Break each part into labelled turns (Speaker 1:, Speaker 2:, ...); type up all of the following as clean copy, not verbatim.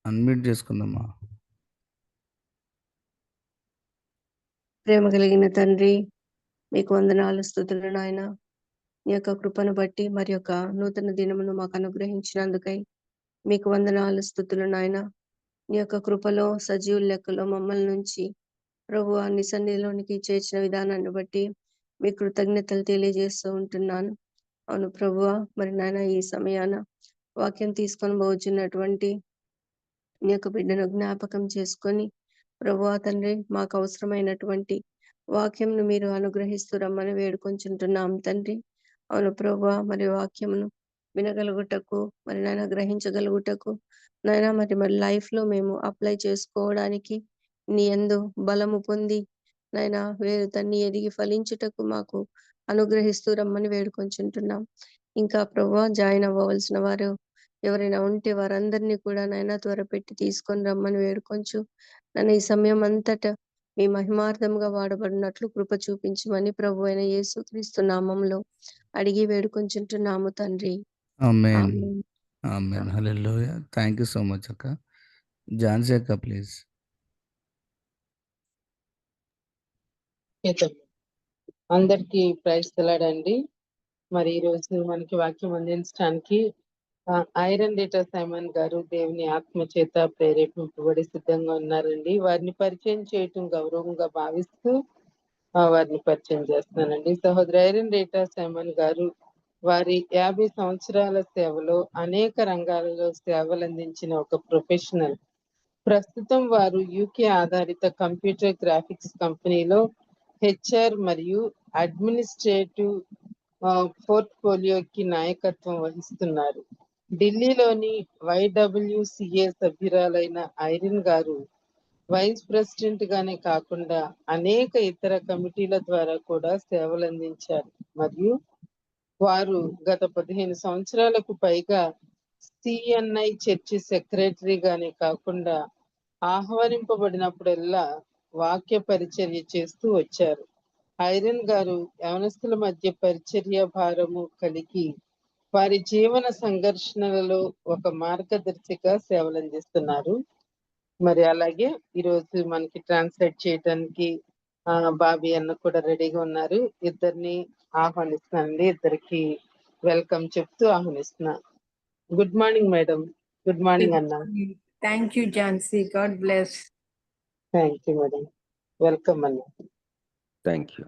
Speaker 1: Unmute చేసుకుందామా?
Speaker 2: ప్రేమ కలిగిన తండ్రి, మీకు వందనాలు, స్తుతులు నాయన. నీ యొక్క కృపను బట్టి మరి యొక్క నూతన దినమును మాకు అనుగ్రహించినందుకై మీకు వందనాలు, స్తుతులు నాయన. నీ యొక్క కృపలో సజీవుల లెక్కలో మమ్మల్ని నుంచి ప్రభు నీ సన్నిధిలోనికి చేర్చిన విధానాన్ని బట్టి మీ కృతజ్ఞతలు తెలియజేస్తూ ఉంటున్నాను. అవును ప్రభువా, మరి నాయన ఈ సమయాన వాక్యం తీసుకొని పోవచ్చున్నటువంటి నీ యొక్క బిడ్డను జ్ఞాపకం చేసుకొని ప్రభువా తండ్రి, మాకు అవసరమైనటువంటి వాక్యంను మీరు అనుగ్రహిస్తూ రమ్మని వేడుకొంచుంటున్నాం తండ్రి. అవును ప్రభువా, మరి వాక్యమును వినగలుగుటకు మరి నాయన గ్రహించగలుగుటకు నాయన మరి లైఫ్ లో మేము అప్లై చేసుకోవడానికి నీ యందు బలము పొంది నాయన వేరు తన్ని ఎదిగి ఫలించుటకు మాకు అనుగ్రహిస్తూ రమ్మని వేడుకొంచుంటున్నాం. ఇంకా ప్రభువా, జాయిన్ అవ్వవలసిన వారు ఎవరైనా ఉంటే వారందరినీ కూడా నాయన త్వరపెట్టి తీసుకొని రమ్మని వేడుకొంచు. నన్ను ఈ సమయం అంతటా మీ మహిమార్థంగా వాడబడినట్లు కృప చూపించమని ప్రభు అయిన యేసుక్రీస్తు నామంలో అడిగి వేడుకొంచుంటున్నాము తండ్రి.
Speaker 1: ఆమేన్.
Speaker 2: ఆమేన్.
Speaker 1: ఆమేన్. హల్లెలూయా. థ్యాంక్ యూ సో మచ్ అక్క. ఝాన్సీ అక్క ప్లీజ్.
Speaker 3: అందరికీ ప్రైజ్ తెలాడండి. మరి ఈ రోజు మనకి వాక్యం అందించడానికి ఐరన్ డేటర్ సైమన్ గారు దేవుని ఆత్మ చేత ప్రేరేపింపబడి సిద్ధంగా ఉన్నారండి. వారిని పరిచయం చేయటం గౌరవంగా భావిస్తూ వారిని పరిచయం చేస్తున్నానండి. సహోదరు ఐరన్ డేటర్ సైమన్ గారు వారి 50 సంవత్సరాల సేవలో అనేక రంగాలలో సేవలు అందించిన ఒక ప్రొఫెషనల్. ప్రస్తుతం వారు యూకే ఆధారిత కంప్యూటర్ గ్రాఫిక్స్ కంపెనీలో హెచ్ఆర్ మరియు అడ్మినిస్ట్రేటివ్ పోర్ట్ఫోలియోకి నాయకత్వం వహిస్తున్నారు. ఢిల్లీలోని YWCA సభ్యురాలైన ఐరిన్ గారు వైస్ ప్రెసిడెంట్ గానే కాకుండా అనేక ఇతర కమిటీల ద్వారా కూడా సేవలు అందించారు. మరియు వారు గత 15 సంవత్సరాలకు పైగా CNI చర్చి సెక్రటరీగానే కాకుండా ఆహ్వానింపబడినప్పుడల్లా వాక్య పరిచర్య చేస్తూ వచ్చారు. ఐరన్ గారు యవనస్తుల మధ్య పరిచర్య భారము కలిగి వారి జీవన సంఘర్షణలలో ఒక మార్గదర్శిగా సేవలు అందిస్తున్నారు. మరి అలాగే ఈరోజు మనకి ట్రాన్స్లేట్ చేయడానికి బాబీ అన్న కూడా రెడీగా ఉన్నారు. ఇద్దరిని ఆహ్వానిస్తున్నానండి. ఇద్దరికి వెల్కమ్ చెప్తూ ఆహ్వానిస్తున్నా. Good morning madam. Good morning అన్న.
Speaker 4: Thank you, Jansi. God bless.
Speaker 3: Thank you madam. Welcome అన్న.
Speaker 5: Thank you.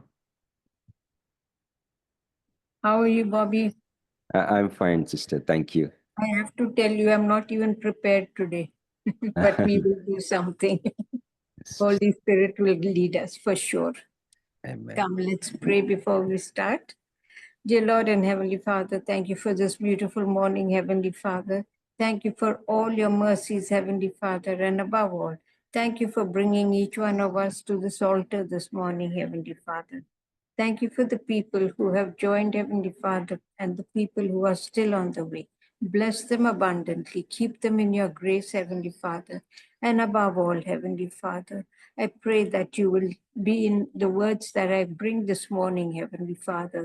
Speaker 4: How are you, Bobby?
Speaker 5: I'm fine, sister. Thank you.
Speaker 4: I have to tell you, I'm not even prepared today, but we will do something. Holy Spirit will lead us for sure.
Speaker 5: Amen.
Speaker 4: Come, let's pray before we start. Dear Lord and Heavenly Father, thank you for this beautiful morning, Heavenly Father. Thank you for all your mercies, Heavenly Father, and above all, thank you for bringing each one of us to this altar this morning, Heavenly Father. Thank you for the people who have joined, Heavenly Father, and the people who are still on the way. Bless them abundantly. Keep them in your grace, Heavenly Father. And above all, Heavenly Father, I pray that you will be in the words that I bring this morning, Heavenly Father.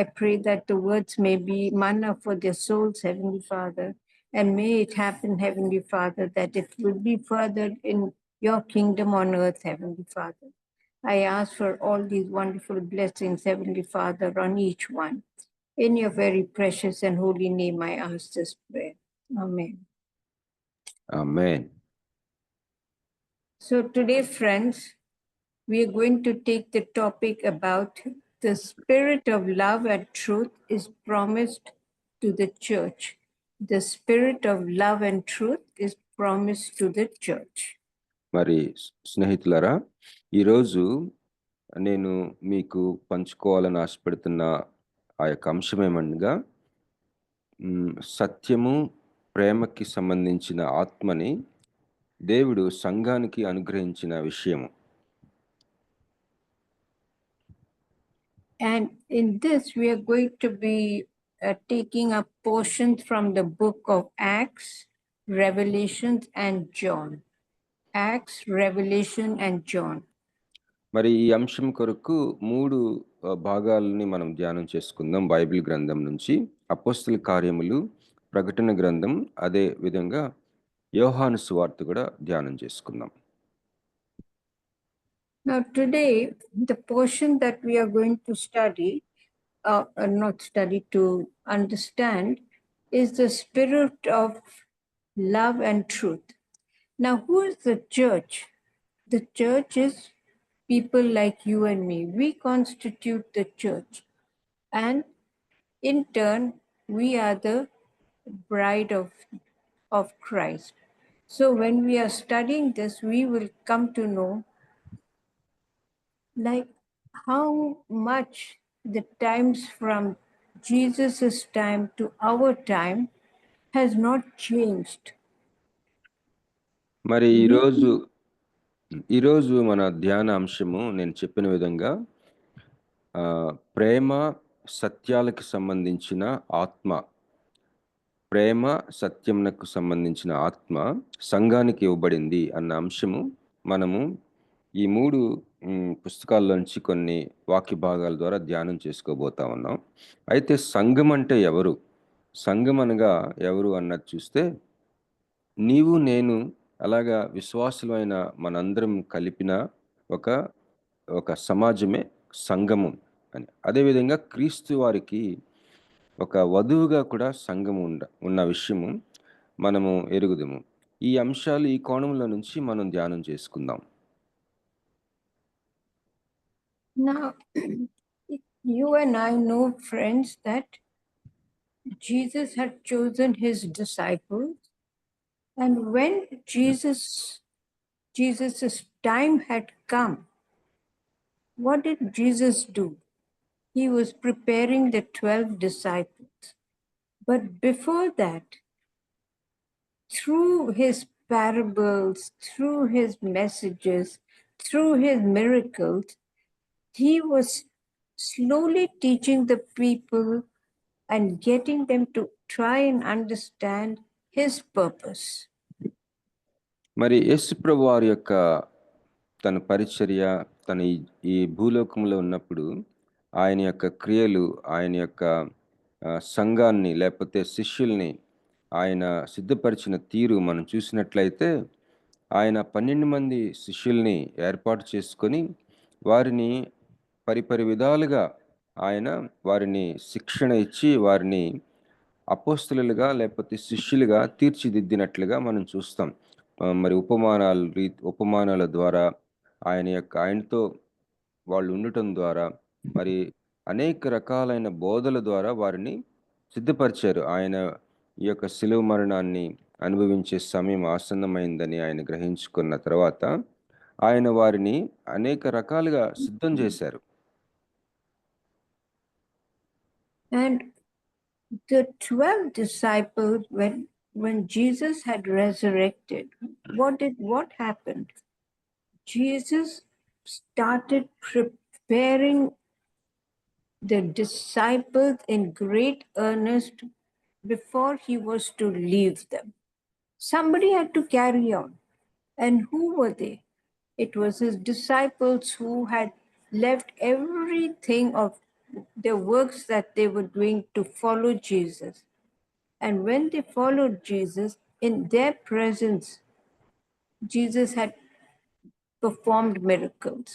Speaker 4: I pray that the words may be manna for their souls, Heavenly Father. And may it happen, Heavenly Father, that it will be furthered in your kingdom on earth, Heavenly Father. I ask for all these wonderful blessings, Heavenly Father, on each one. In your very precious and holy name, I ask this prayer. Amen.
Speaker 5: Amen.
Speaker 4: So today, friends, we are going to take the topic about the spirit of love and truth is promised to the church. The spirit of love and truth is promised to the church.
Speaker 5: మరి స్నేహితులారా, ఈరోజు నేను మీకు పంచుకోవాలని ఆశపడుతున్న ఆ యొక్క అంశం ఏమనగా సత్యము ప్రేమకి సంబంధించిన ఆత్మని దేవుడు సంఘానికి అనుగ్రహించిన విషయము.
Speaker 4: And in this, we are going to be taking up portions from the book of Acts, Revelations, and John. Acts, Revelation, and John.
Speaker 5: మరి ఈ అంశం కొరకు 3 భాగాలని మనం ధ్యానం చేసుకుందాం. బైబిల్ గ్రంథం నుంచి అపోస్తల కార్యములు, ప్రకటన గ్రంథం, అదే విధంగా యోహాను సువార్త కూడా ధ్యానం చేసుకుందాం.
Speaker 4: Now today, the portion that we are going to study, not study, to understand, is the spirit of love and truth. Now, who is the church? The church is people like you and me. We constitute the church. And in turn, we are the bride of Christ. So when we are studying this, we will come to know like how much the times from Jesus' time to our time has not changed.
Speaker 5: మరి ఈరోజు మన ధ్యాన అంశము నేను చెప్పిన విధంగా ప్రేమ సత్యాలకు సంబంధించిన ఆత్మ, ప్రేమ సత్యమునకు సంబంధించిన ఆత్మ సంఘానికి ఇవ్వబడింది అన్న అంశము మనము ఈ 3 పుస్తకాల్లోంచి కొన్ని వాక్య భాగాల ద్వారా ధ్యానం చేసుకోబోతా ఉన్నాం. అయితే సంఘం అంటే ఎవరు? సంఘం అనగా ఎవరు అన్నది చూస్తే, నీవు నేను అలాగా విశ్వాసులైన మనందరం కలిపిన ఒక సమాజమే సంఘము అని. అదేవిధంగా క్రీస్తు వారికి ఒక వధువుగా కూడా సంఘం ఉన్న విషయము మనము ఎరుగుదుము. ఈ అంశాలు ఈ కోణంలో నుంచి మనం ధ్యానం చేసుకుందాం.
Speaker 4: Now, you and I know, friends, that Jesus had chosen his disciples, and when Jesus's time had come, what did Jesus do? He was preparing the 12 disciples. But before that, through his parables, through his messages, through his miracles, he was slowly teaching the people and getting them to try and understand his purpose.
Speaker 5: మరి యేసుప్రభు వారి యొక్క తన పరిచర్య, తన ఈ భూలోకంలో ఉన్నప్పుడు ఆయన యొక్క క్రియలు, ఆయన యొక్క సంఘాన్ని లేకపోతే శిష్యుల్ని ఆయన సిద్ధపరిచిన తీరు మనం చూసినట్లయితే, ఆయన 12 మంది శిష్యుల్ని ఏర్పాటు చేసుకొని వారిని పరిపరి విధాలుగా ఆయన వారిని శిక్షణ ఇచ్చి వారిని అపోస్తలులుగా లేకపోతే శిష్యులుగా తీర్చిదిద్దినట్లుగా మనం చూస్తాం. మరి ఉపమానాల ద్వారా ఆయనతో వాళ్ళు ఉండటం ద్వారా మరి అనేక రకాలైన బోధల ద్వారా వారిని సిద్ధపరిచారు. ఆయన ఈ యొక్క శిలువ మరణాన్ని అనుభవించే సమయం ఆసన్నమైందని ఆయన గ్రహించుకున్న తర్వాత ఆయన వారిని అనేక రకాలుగా సిద్ధం చేశారు.
Speaker 4: And the 12 disciples, when Jesus had resurrected, what happened? Jesus started preparing the disciples in great earnest before he was to leave them. Somebody had to carry on. And who were they? It was his disciples who had left everything of the works that they were doing to follow Jesus. And when they followed Jesus, in their presence, Jesus had performed miracles.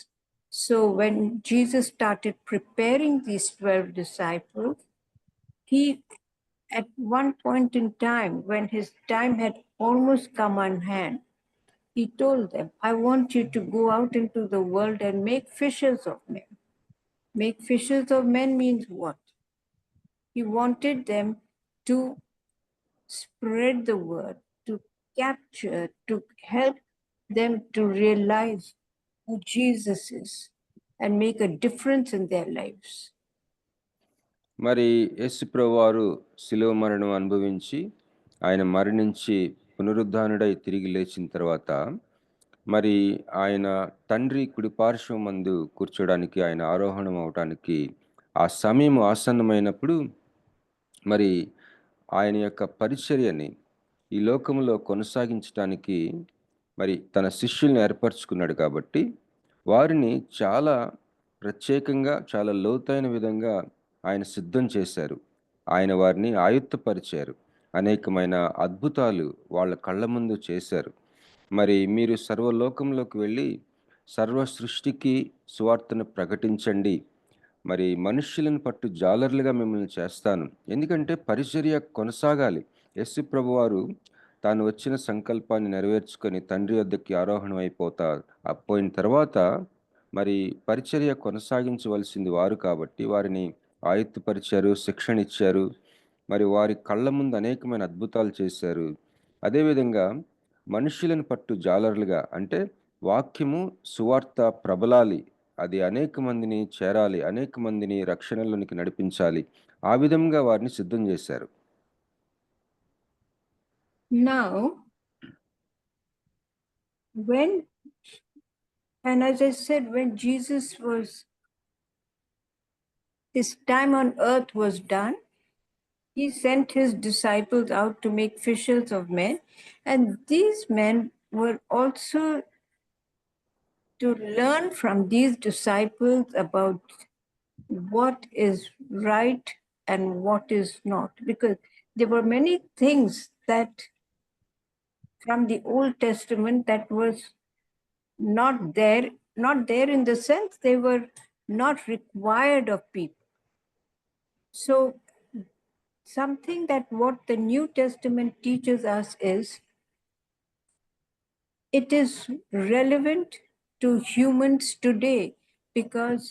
Speaker 4: So when Jesus started preparing these 12 disciples, he, at one point in time, when his time had almost come on hand, he told them, I want you to go out into the world and make fishers of men. Make fishers of men means what? He wanted them to spread the word, to capture, to help them to realize who Jesus is and make a difference in their lives.
Speaker 5: మరి యేసుప్రభు వారు శిలువ మరణం అనుభవించి ఆయన మరణించి పునరుద్ధానుడై తిరిగి లేచిన తర్వాత మరి ఆయన తండ్రి కుడిపార్శ్వం మందు కూర్చోడానికి ఆయన ఆరోహణం అవటానికి ఆ సమయం ఆసన్నమైనప్పుడు మరి ఆయన యొక్క పరిచర్యని ఈ లోకంలో కొనసాగించడానికి మరి తన శిష్యుల్ని ఏర్పరచుకున్నాడు కాబట్టి వారిని చాలా ప్రత్యేకంగా చాలా లోతైన విధంగా ఆయన సిద్ధం చేశారు. ఆయన వారిని ఆయుత్తపరిచారు. అనేకమైన అద్భుతాలు వాళ్ళ కళ్ళ ముందు చేశారు. మరి మీరు సర్వలోకంలోకి వెళ్ళి సర్వ సృష్టికి సువార్తను ప్రకటించండి, మరి మనుష్యులను పట్టు జాలర్లుగా మిమ్మల్ని చేస్తాను. ఎందుకంటే పరిచర్య కొనసాగాలి. యేసు ప్రభువారు తాను వచ్చిన సంకల్పాన్ని నెరవేర్చుకొని తండ్రి వద్దకి ఆరోహణం పోయిన తర్వాత మరి పరిచర్య కొనసాగించవలసింది వారు కాబట్టి వారిని ఆయుత్తపరిచారు, శిక్షణ ఇచ్చారు, మరి వారి కళ్ళ ముందు అనేకమైన అద్భుతాలు చేశారు. అదేవిధంగా మనుష్యులను పట్టు జాలర్లుగా అంటే వాక్యము సువార్త ప్రబలాలి, అది అనేక మందిని చేరాలి, అనేక మందిని రక్షణలోనికి నడిపించాలి, ఆ విధంగా వారిని సిద్ధం చేశారు.
Speaker 4: Now, and as I said, when Jesus was, his time on earth was done, he sent his disciples out to make fishers of men. And these men were also to learn from these disciples about what is right and what is not. Because there were many things that from the Old Testament that was not there in the sense they were not required of people. So something that what the New Testament teaches us is it is relevant to humans today because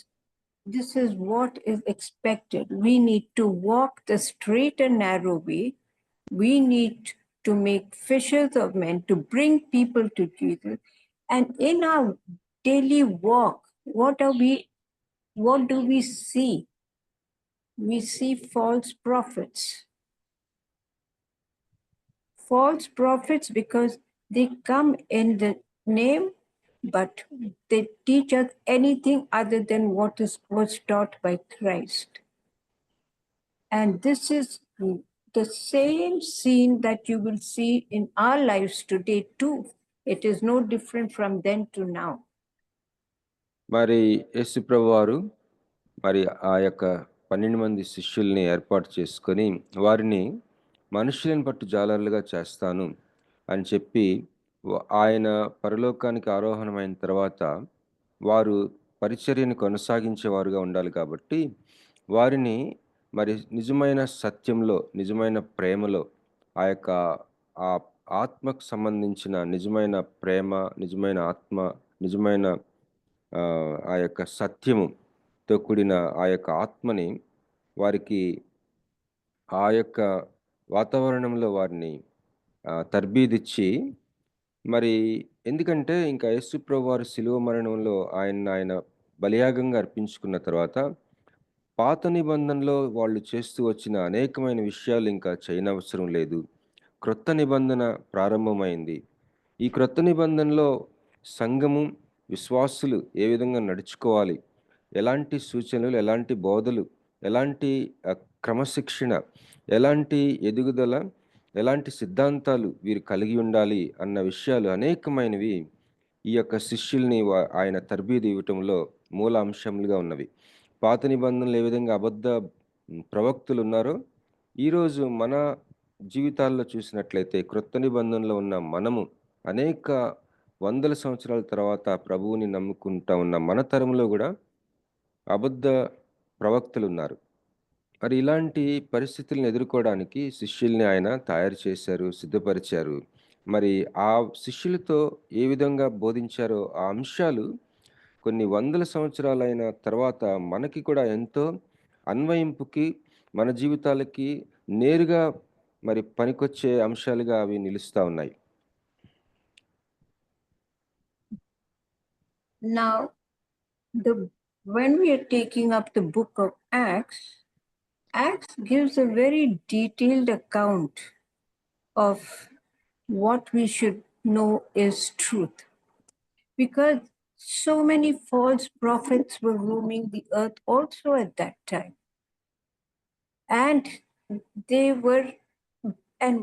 Speaker 4: this is what is expected. We need to walk the straight and narrow way. We need to make fishers of men, to bring people to Jesus. And in our daily walk, what do we see? We see false prophets. False prophets because they come in the name, but they teach us anything other than what was taught by Christ. And this is the same scene that you will see in our lives today too. It is no different from then to now.
Speaker 5: మరి యేసు ప్రభువారు మరి ఆ యొక్క 12 మంది శిష్యుల్ని ఏర్పాటు చేసుకొని వారిని మనుషులను పట్టు జాలర్లుగా చేస్తాను అని చెప్పి ఆయన పరలోకానికి ఆరోహణమైన తర్వాత వారు పరిచర్యను కొనసాగించేవారుగా ఉండాలి కాబట్టి వారిని మరి నిజమైన సత్యంలో, నిజమైన ప్రేమలో, ఆ యొక్క ఆ ఆత్మకు సంబంధించిన నిజమైన ప్రేమ, నిజమైన ఆత్మ, నిజమైన ఆ యొక్క సత్యముతో కూడిన ఆ యొక్క ఆత్మని వారికి ఆ యొక్క వాతావరణంలో వారిని తర్బీదిచ్చి, మరి ఎందుకంటే ఇంకా యేసు ప్రభువారు శిలువ మరణంలో ఆయన బలియాగంగా అర్పించుకున్న తర్వాత పాత నిబంధనలో వాళ్ళు చేస్తూ వచ్చిన అనేకమైన విషయాలు ఇంకా చేయనవసరం లేదు. క్రొత్త నిబంధన ప్రారంభమైంది. ఈ క్రొత్త నిబంధనలో సంఘము, విశ్వాసులు ఏ విధంగా నడుచుకోవాలి, ఎలాంటి సూచనలు, ఎలాంటి బోధలు, ఎలాంటి క్రమశిక్షణ, ఎలాంటి ఎదుగుదల, ఎలాంటి సిద్ధాంతాలు వీరు కలిగి ఉండాలి అన్న విషయాలు అనేకమైనవి ఈ యొక్క శిష్యుల్ని ఆయన తర్బీదు ఇవ్వటంలో మూల అంశములుగా ఉన్నవి. పాత నిబంధనలు ఏ విధంగా అబద్ధ ప్రవక్తులు ఉన్నారో, ఈరోజు మన జీవితాల్లో చూసినట్లయితే క్రొత్త నిబంధనలో ఉన్న మనము అనేక వందల సంవత్సరాల తర్వాత ప్రభువుని నమ్ముకుంటా ఉన్న మన తరంలో కూడా అబద్ధ ప్రవక్తలు ఉన్నారు. మరి ఇలాంటి పరిస్థితులను ఎదుర్కోవడానికి శిష్యుల్ని ఆయన తయారు చేశారు, సిద్ధపరిచారు. మరి ఆ శిష్యులతో ఏ విధంగా బోధించారో ఆ అంశాలు కొన్ని వందల సంవత్సరాలైన తర్వాత మనకి కూడా ఎంతో అన్వయింపుకి, మన జీవితాలకి నేరుగా మరి పనికొచ్చే అంశాలుగా అవి నిలుస్తూ ఉన్నాయి.
Speaker 4: Now, when we are taking up the book of Acts gives a very detailed account of what we should know is truth. Because so many false prophets were roaming the earth also at that time. And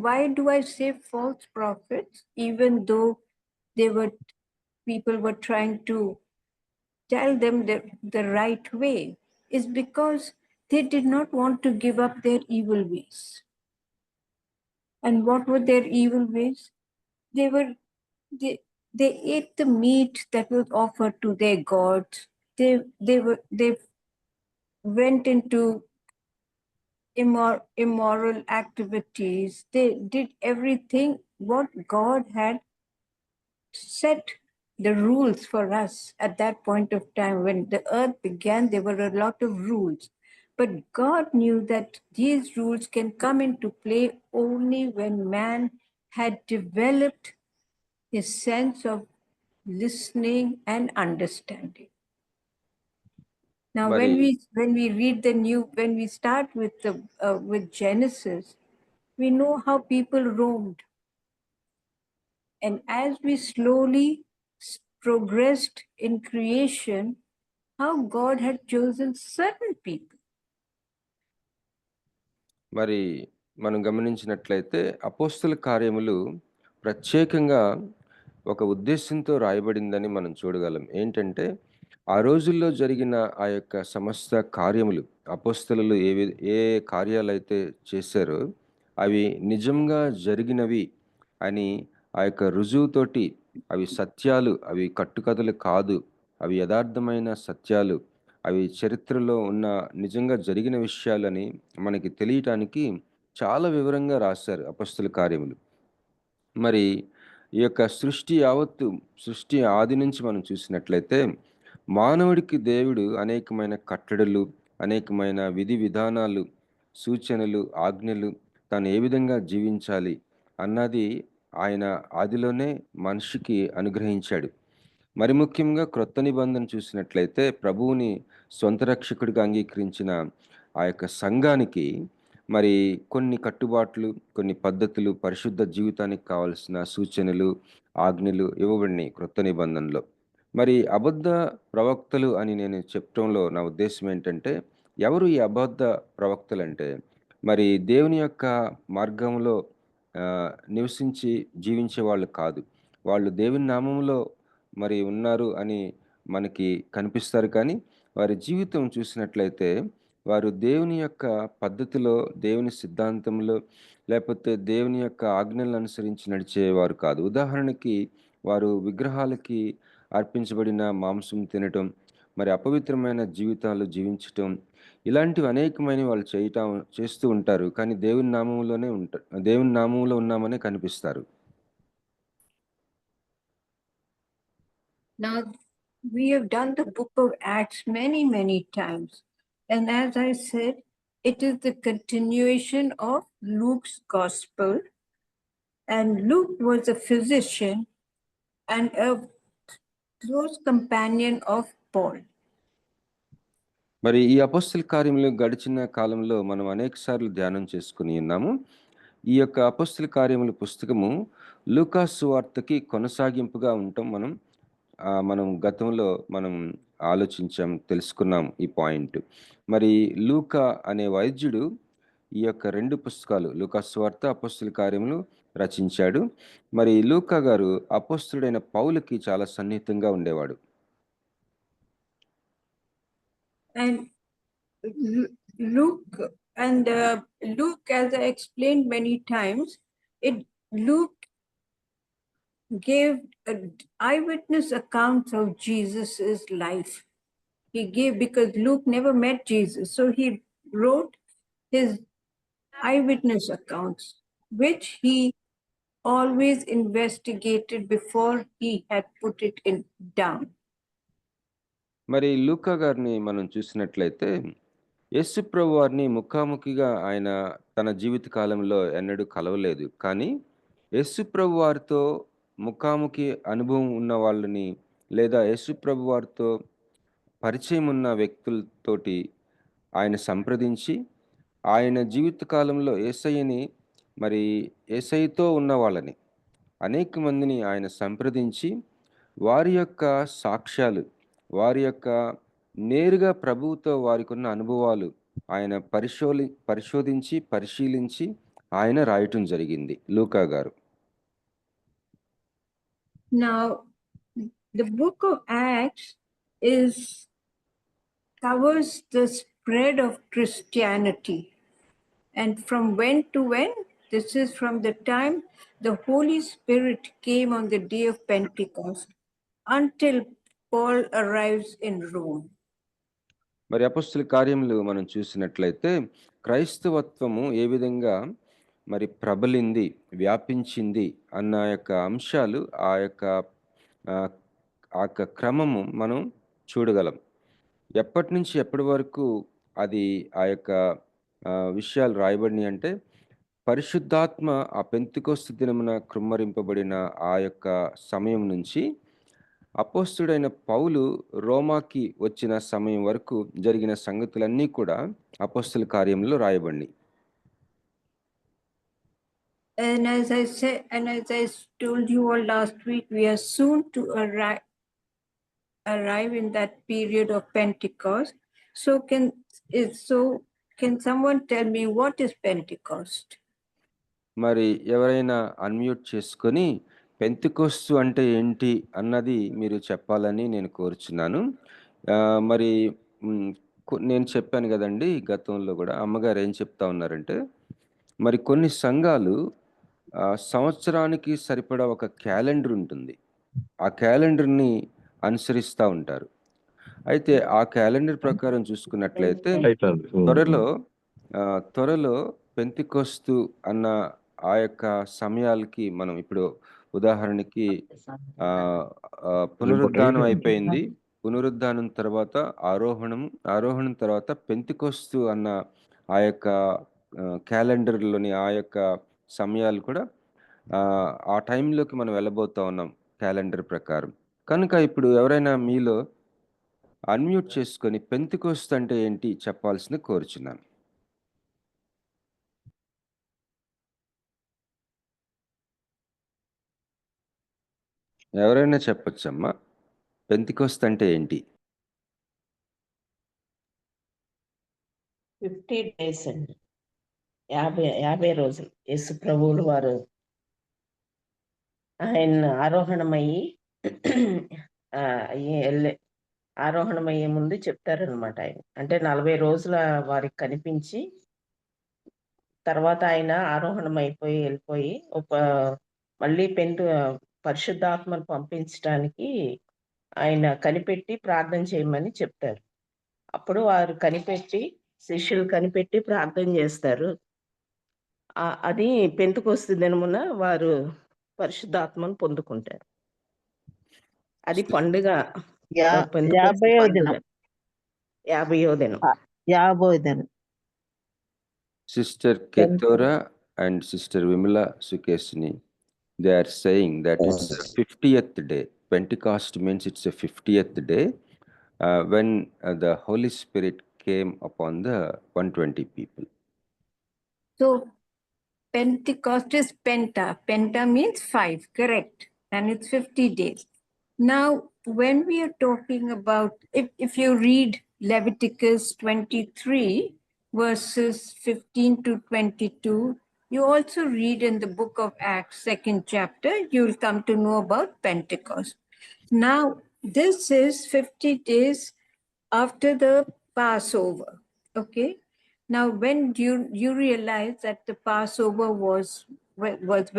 Speaker 4: why do I say false prophets? Even though people were trying to tell them the right way, is because they did not want to give up their evil ways. And what were their evil ways? They ate the meat that was offered to their gods. They went into immoral activities. They did everything what God had set the rules for us at that point of time. When the earth began, there were a lot of rules. But God knew that these rules can come into play only when man had developed his sense of listening and understanding. Now, when
Speaker 5: Mari-
Speaker 4: we read when we start with Genesis, we know how people roamed, and as we slowly progressed in creation, how God had chosen certain people.
Speaker 5: మరి మనం గమనించినట్లయితే అపోస్తల కార్యములు ప్రత్యేకంగా ఒక ఉద్దేశంతో రాయబడిందని మనం చూడగలం. ఏంటంటే ఆ రోజుల్లో జరిగిన ఆ యొక్క సమస్త కార్యములు అపోస్తలులు ఏ కార్యాలైతే చేశారో అవి నిజంగా జరిగినవి అని ఆ యొక్క రుజువుతోటి అవి సత్యాలు, అవి కట్టుకథలు కాదు, అవి యథార్థమైన సత్యాలు, అవి చరిత్రలో ఉన్న నిజంగా జరిగిన విషయాలని మనకి తెలియటానికి చాలా వివరంగా రాశారు అపొస్తలుల కార్యములు. మరి ఈ యొక్క సృష్టి ఆది నుంచి మనం చూసినట్లయితే మానవుడికి దేవుడు అనేకమైన కట్టడలు, అనేకమైన విధి విధానాలు, సూచనలు, ఆజ్ఞలు తాను ఏ విధంగా జీవించాలి అన్నది ఆయన ఆదిలోనే మనిషికి అనుగ్రహించాడు. మరి ముఖ్యంగా క్రొత్త నిబంధన చూసినట్లయితే ప్రభువుని సొంత రక్షకుడిగా అంగీకరించిన ఆ యొక్క సంఘానికి మరి కొన్ని కట్టుబాట్లు, కొన్ని పద్ధతులు, పరిశుద్ధ జీవితానికి కావలసిన సూచనలు, ఆజ్ఞలు ఇవ్వబడినాయి క్రొత్త నిబంధనలో. మరి అబద్ధ ప్రవక్తలు అని నేను చెప్పడంలో నా ఉద్దేశం ఏంటంటే, ఎవరు ఈ అబద్ధ ప్రవక్తలు అంటే, మరి దేవుని యొక్క మార్గంలో నివసించి జీవించే వాళ్ళు కాదు. వాళ్ళు దేవుని నామంలో మరి ఉన్నారు అని మనకి కనిపిస్తారు, కానీ వారి జీవితం చూసినట్లయితే వారు దేవుని యొక్క పద్ధతిలో, దేవుని సిద్ధాంతంలో, లేకపోతే దేవుని యొక్క ఆజ్ఞలను అనుసరించి నడిచేవారు కాదు. ఉదాహరణకి వారు విగ్రహాలకి అర్పించబడిన మాంసం తినటం, మరి అపవిత్రమైన జీవితాలు జీవించటం, ఇలాంటివి అనేకమైన వాళ్ళు చేస్తూ ఉంటారు. కానీ దేవుని నామంలో ఉన్నామనే కనిపిస్తారు.
Speaker 4: Now, we have done the book of Acts many times. And as I said, it is the continuation of Luke's gospel. And Luke was a physician and a close companion of Paul.
Speaker 5: మరి ఈ అపొస్తల కార్యములు గడిచిన కాలంలో మనం అనేక సార్లు ధ్యానం చేసుకుని ఉన్నాము. ఈ యొక్క అపొస్తల కార్యముల పుస్తకము లూకా సువార్తకి కొనసాగింపుగా ఉంటాం. మనం గతంలో తెలుసుకున్నాం ఈ పాయింట్. మరి లూకా అనే వైద్యుడు ఈ యొక్క 2 పుస్తకాలు లూకా సువార్త, అపొస్తల కార్యములు రచించాడు. మరి లూకా గారు అపొస్తలుడైన పౌలుకి చాలా సన్నిహితంగా ఉండేవాడు.
Speaker 4: And Luke, as I explained many times, Luke gave eyewitness accounts of Jesus's life. He gave, because Luke never met Jesus, so he wrote his eyewitness accounts, which he always investigated before he had put it down.
Speaker 5: మరి లూకా గారిని మనం చూసినట్లయితే యేసు ప్రభు వారిని ముఖాముఖిగా ఆయన తన జీవిత కాలంలో ఎన్నడూ కలవలేదు. కానీ యేసు ప్రభు వారితో ముఖాముఖి అనుభవం ఉన్న వాళ్ళని, లేదా యేసు ప్రభు వారితో పరిచయం ఉన్న వ్యక్తులతోటి ఆయన సంప్రదించి ఆయన జీవిత కాలంలో యేసయ్యతో ఉన్న వాళ్ళని అనేక మందిని ఆయన సంప్రదించి వారి యొక్క సాక్ష్యాలు, వారి యొక్క నేరుగా ప్రభువుతో వారికి ఉన్న అనుభవాలు ఆయన పరిశీలించి ఆయన రాయటం జరిగింది లూకా గారు.
Speaker 4: Now, the book of Acts covers the spread of Christianity, and from when to when This is from the time the Holy Spirit came on the day of Pentecost until Paul arrives in Rome.
Speaker 5: మరి అపొస్తలుల కార్యములు మనం చూసినట్లయితే క్రైస్తవత్వము ఏ విధంగా మరి ప్రబలింది, వ్యాపించింది అన్న యొక్క అంశాలు ఆ యొక్క క్రమము మనం చూడగలం. ఎప్పటి నుంచి ఎప్పటి వరకు అది ఆ యొక్క విషయాలు రాయబడినాయి అంటే, పరిశుద్ధాత్మ ఆ పెంతెకొస్తు దినమున కృమ్మరింపబడిన ఆ యొక్క సమయం నుంచి అపోస్తుడైన పౌలు రోమాకి వచ్చిన సమయం వరకు జరిగిన సంగతులన్నీ కూడా అపోస్తుల కార్యంలో రాయబడినాయి.
Speaker 4: And as I said, and as I told you all last week, we are soon to arrive in that period of Pentecost. So can someone tell me what is Pentecost?
Speaker 5: మరి ఎవరైనా అన్మ్యూట్ చేసుకొని Pentecost అంటే ఏంటి అన్నది మీరు చెప్పాలని నేను కోరుచున్నాను. మరి నేను చెప్పాను కదండి గతంలో కూడా, అమ్మగారు ఏం చెప్తా ఉన్నారంటే, మరి కొన్ని సంఘాలు సంవత్సరానికి సరిపడా ఒక క్యాలెండర్ ఉంటుంది, ఆ క్యాలెండర్ని అనుసరిస్తూ ఉంటారు. అయితే ఆ క్యాలెండర్ ప్రకారం చూసుకున్నట్లయితే త్వరలో పెంతెకొస్తు అన్న ఆ యొక్క సమయాలకి మనం ఇప్పుడు ఉదాహరణకి పునరుద్ధానం అయిపోయింది, పునరుద్ధానం తర్వాత ఆరోహణం తర్వాత పెంతెకొస్తు అన్న ఆ యొక్క క్యాలెండర్లోని ఆ యొక్క సమయాలు కూడా ఆ టైంలోకి మనం వెళ్ళబోతా ఉన్నాం క్యాలెండర్ ప్రకారం. కనుక ఇప్పుడు ఎవరైనా మీలో అన్మ్యూట్ చేసుకొని పెంతెకొస్తు అంటే ఏంటి చెప్పాల్సింది కోరుచున్నాను. ఎవరైనా చెప్పొచ్చమ్మా, పెంతెకొస్తు అంటే ఏంటి?
Speaker 6: 50 days అండి, 50 రోజులు. యేసు ప్రభువులు వారు ఆయన ఆరోహణమయ్యి ఆరోహణమయ్యే ముందు చెప్తారనమాట. ఆయన అంటే 40 రోజుల వారికి కనిపించి తర్వాత ఆయన ఆరోహణం అయిపోయి వెళ్ళిపోయి మళ్ళీ పరిశుద్ధాత్మను పంపించడానికి ఆయన కనిపెట్టి ప్రార్థన చేయమని చెప్తారు. అప్పుడు వారు శిష్యులు కనిపెట్టి ప్రార్థన చేస్తారు. అది పెంతెకొస్తు దినమున వారు పరిశుద్ధాత్మను పొందుకుంటారు. అది పండుగ. 50వ దినం.
Speaker 5: Sister Ketora and Sister Vimala Sukesini, they are saying that it's the 50th day. Pentecost means it's the 50th day when the Holy Spirit came upon the 120 people.
Speaker 4: So Pentecost is penta. Penta means 5, correct? And it's 50 days. Now, when we are talking about, if you read Leviticus 23, verses 15 to 22, you also read in the book of Acts, 2nd chapter, you'll come to know about Pentecost. Now, this is 50 days after the Passover, okay? Now, when you realize that the Passover was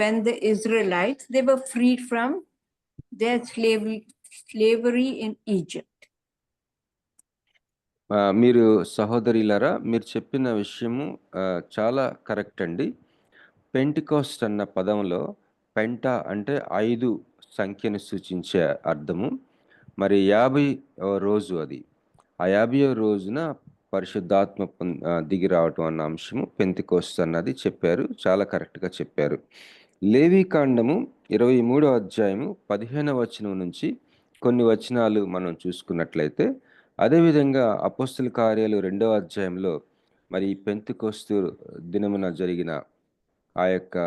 Speaker 4: when the Israelites, they were freed from their slavery in Egypt.
Speaker 5: మీరు సహోదరులారా, మీరు చెప్పిన విషయము చాలా correct అండి. Pentecost అన్న పదంలో పెంట అంటే 5 సంఖ్యను సూచించే అర్థము. మరి 50వ రోజు అది. ఆ 50వ రోజున పరిశుద్ధాత్మ దిగి రావటం అన్న అంశము పెంతెకోస్తు అన్నది చెప్పారు, చాలా కరెక్ట్గా చెప్పారు. లేవీకాండము 23వ అధ్యాయము 15వ వచనం నుంచి కొన్ని వచనాలు మనం చూసుకున్నట్లయితే, అదేవిధంగా అపోస్తుల కార్యాలు 2వ అధ్యాయంలో మరి పెంతెకోస్తు దినమున జరిగిన ఆ యొక్క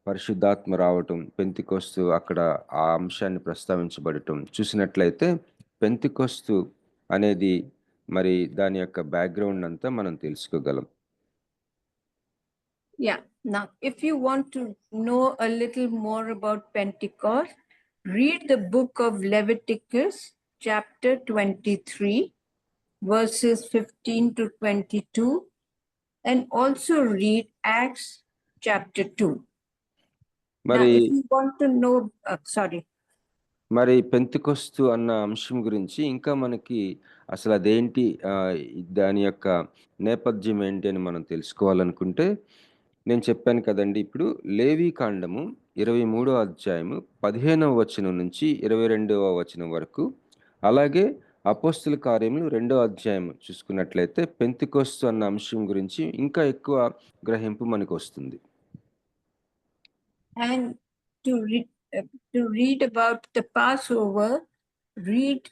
Speaker 5: పరిశుద్ధాత్మ రావటం, పెంతెకోస్తు అక్కడ ఆ అంశాన్ని ప్రస్తావించబడటం చూసినట్లయితే, పెంతెకోస్తు అనేది మరి దాని యొక్క బ్యాక్గ్రౌండ్ అంతా మనం తెలుసుకోగలం.
Speaker 4: Yeah. Now, if you want to know a little more about Pentecost, read the book of Leviticus, chapter 23, verses 15 to 22, and also read Acts chapter 2. Now,
Speaker 5: మరి
Speaker 4: if you want to know,
Speaker 5: మరి Pentecost అన్న అంశం గురించి ఇంకా మనకి అసలు అదేంటి, దాని యొక్క నేపథ్యం ఏంటి అని మనం తెలుసుకోవాలనుకుంటే, నేను చెప్పాను కదండి, ఇప్పుడు లేవీ కాండము 23వ అధ్యాయము 15వ వచనం నుంచి 22వ వచనం వరకు, అలాగే అపోస్తుల కార్యములు 2వ అధ్యాయం చూసుకున్నట్లయితే పెంతెకొస్తు అన్న అంశం గురించి ఇంకా ఎక్కువ గ్రహింపు మనకు వస్తుంది.
Speaker 4: and to read about the Passover, read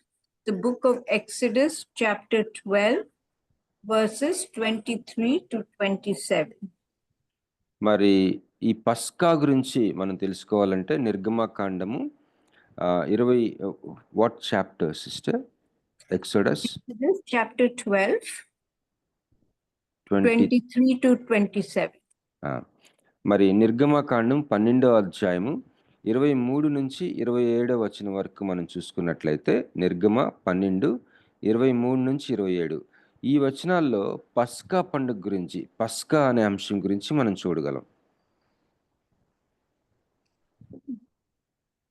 Speaker 4: the book of Exodus, chapter 12, verses 23 to 27.
Speaker 5: మరి ఈ పస్కా గురించి మనం తెలుసుకోవాలంటే నిర్గమకాండము 20, what chapter sister? Exodus
Speaker 4: Exodus chapter 12, 23 to 27.
Speaker 5: మరి నిర్గమకాండం 12వ అధ్యాయము 23 నుంచి 27వ వచనం వరకు మనం చూసుకున్నట్లయితే, నిర్గమ 12, 23 నుంచి 27 ఈ వచనాల్లో పస్కా పండుగ గురించి, పస్కా అనే అంశం గురించి మనం చూడగలం.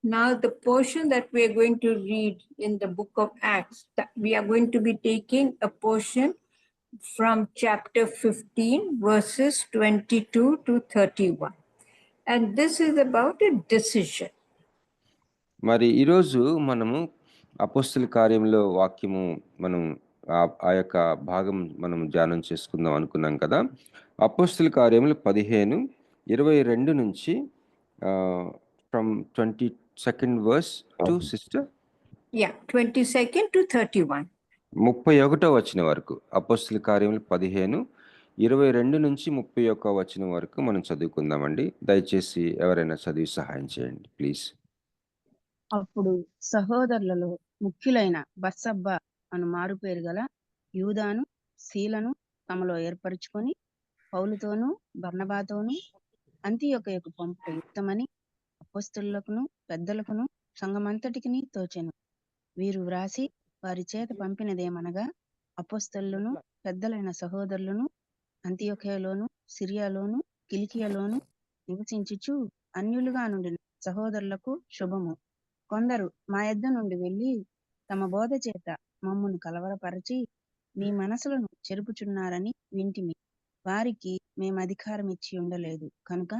Speaker 4: Now, the portion that we are going to read in the book of Acts, that we are going to be taking a portion from chapter 15, verses 22 to 31. And this is about a decision.
Speaker 5: మరి ఈరోజు మనము అపోస్తుల కార్యంలో వాక్యము మనం ఆ యొక్క భాగం మనం ధ్యానం చేసుకుందాం అనుకున్నాం కదా. అపోస్తుల కార్యములు 15, 22 నుంచి from 22nd verse to sister
Speaker 4: 22nd to 31.
Speaker 5: 31వ వచనం వరకు. అపోస్తుల కార్యములు 15, 22 నుంచి 31వ వచనం వరకు మనం చదువుకుందామండి. దయచేసి ఎవరైనా చదివి సహాయం చేయండి ప్లీజ్.
Speaker 7: అప్పుడు సహోదరులలో ముఖ్యులైన బర్సబ్బా అను మారుపేరు గల యూదాను శీలను తమలో ఏర్పరచుకొని పౌలుతోనూ బర్నబాతోనూ అంతియొకయకు పంపుట యుక్తమని అపోస్తలులకును పెద్దలకును సంఘమంతటికిని తోచెను. వీరు వ్రాసి వారి చేత పంపినదేమనగా, అపోస్తలులను పెద్దలైన సహోదరులను అంతియొకయలోను సిరియాలోను కిలికియలోను నివసించుచు అన్యులుగా నుండిన సహోదరులకు శుభము. కొందరు మా యొద్ద నుండి వెళ్ళి తమ బోధ చేత మమ్మును కలవరపరచి మీ మనసులను చెరుపుచున్నారని వింటిమి. వారికి మేము అధికారం ఇచ్చి ఉండలేదు కనుక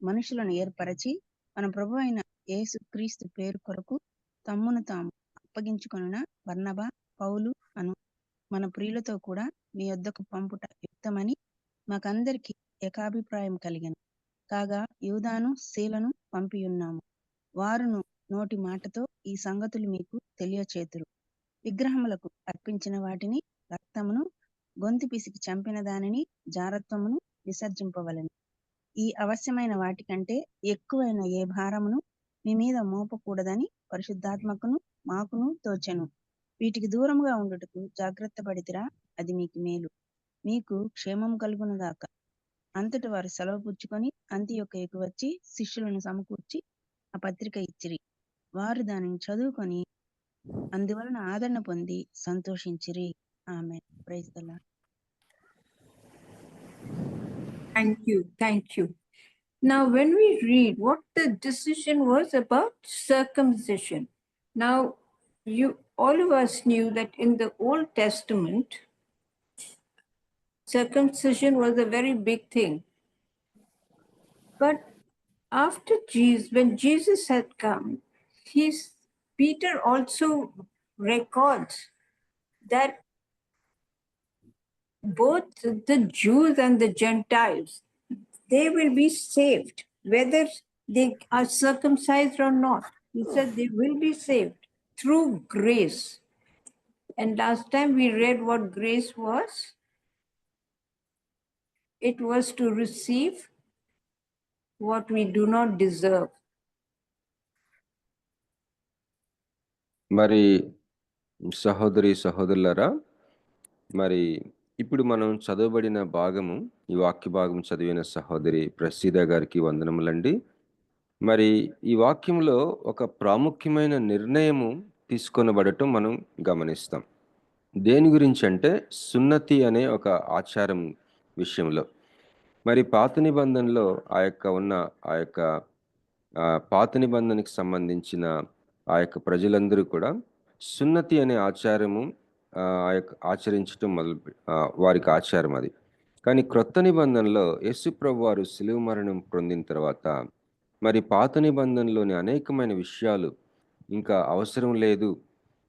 Speaker 7: మనుషులను ఏర్పరచి మన ప్రభు అయిన యేసు క్రీస్తు పేరు కొరకు తమ్మును తాము అప్పగించుకొనున బర్నబా, పౌలు అను మన ప్రియులతో కూడా మీ యొద్దకు పంపుట యుక్తమని మాకందరికి ఏకాభిప్రాయం కలిగెను. కాగా యూదాను శీలను పంపియున్నాము. వారును నోటి మాటతో ఈ సంగతులు మీకు తెలియచేతురు. విగ్రహములకు అర్పించిన వాటిని, రక్తమును, గొంతు పిసికి చంపిన దానిని, జారత్వమును విసర్జింపవలెను. ఈ అవశ్యమైన వాటికంటే ఎక్కువైన ఏ భారమును మీ మీద మోపకూడదని పరిశుద్ధాత్మకును మాకును తోచెను. వీటికి దూరముగా ఉండుటకు జాగ్రత్త పడితిరా, అది మీకు మేలు. మీకు క్షేమం కలుగునుగాక. అంతటి వారు సెలవు పుచ్చుకొని అంతియొకయకు వచ్చి శిష్యులను సమకూర్చి ఆ పత్రిక ఇచ్చిరి. వారు దానిని చదువుకొని అందువలన ఆదరణ పొంది సంతోషించిరి. ఆమేన్. Praise the Lord.
Speaker 4: Thank you. Now, when we read what the decision was about circumcision, now all of us knew that in the Old Testament, circumcision was a very big thing. But after Jesus, when Jesus had come, Peter also records that both the Jews and the Gentiles, they will be saved, whether they are circumcised or not. He said they will be saved through grace. And last time we read what grace was. It was to receive what we do not deserve.
Speaker 5: మరి సహోదరులారా, మరి ఇప్పుడు మనం చదవబడిన భాగము, ఈ వాక్య భాగం చదివిన సహోదరి ప్రసీద గారికి వందనములండి. మరి ఈ వాక్యంలో ఒక ప్రాముఖ్యమైన నిర్ణయము తీసుకొనబడటం మనం గమనిస్తాం. దేని గురించి అంటే సున్నతి అనే ఒక ఆచారం విషయంలో. మరి పాత నిబంధనలో ఆ యొక్క పాత నిబంధనకి సంబంధించిన ఆ యొక్క ప్రజలందరూ కూడా సున్నతి అనే ఆచారము ఆచరించటం వారికి ఆచారం అది. కానీ క్రొత్త నిబంధనలో యేసుప్రభు వారు శిలువ మరణం పొందిన తర్వాత మరి పాత నిబంధనలోని అనేకమైన విషయాలు ఇంకా అవసరం లేదు.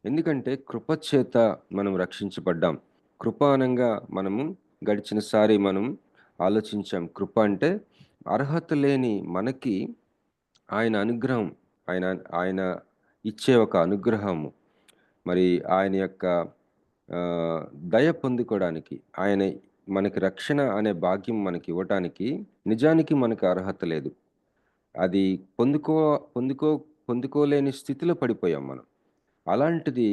Speaker 5: ఎందుకంటే కృప చేత మనం రక్షించబడ్డాం. కృప అనంగా మనము గడిచినసారి మనం ఆలోచించాం. కృప అంటే అర్హత లేని మనకి ఆయన అనుగ్రహం, ఆయన ఇచ్చే ఒక అనుగ్రహము. మరి ఆయన యొక్క దయ పొందుకోవడానికి, ఆయన మనకి రక్షణ అనే భాగ్యం మనకి ఇవ్వటానికి నిజానికి మనకు అర్హత లేదు. అది పొందుకోలేని స్థితిలో పడిపోయాం మనం. అలాంటిది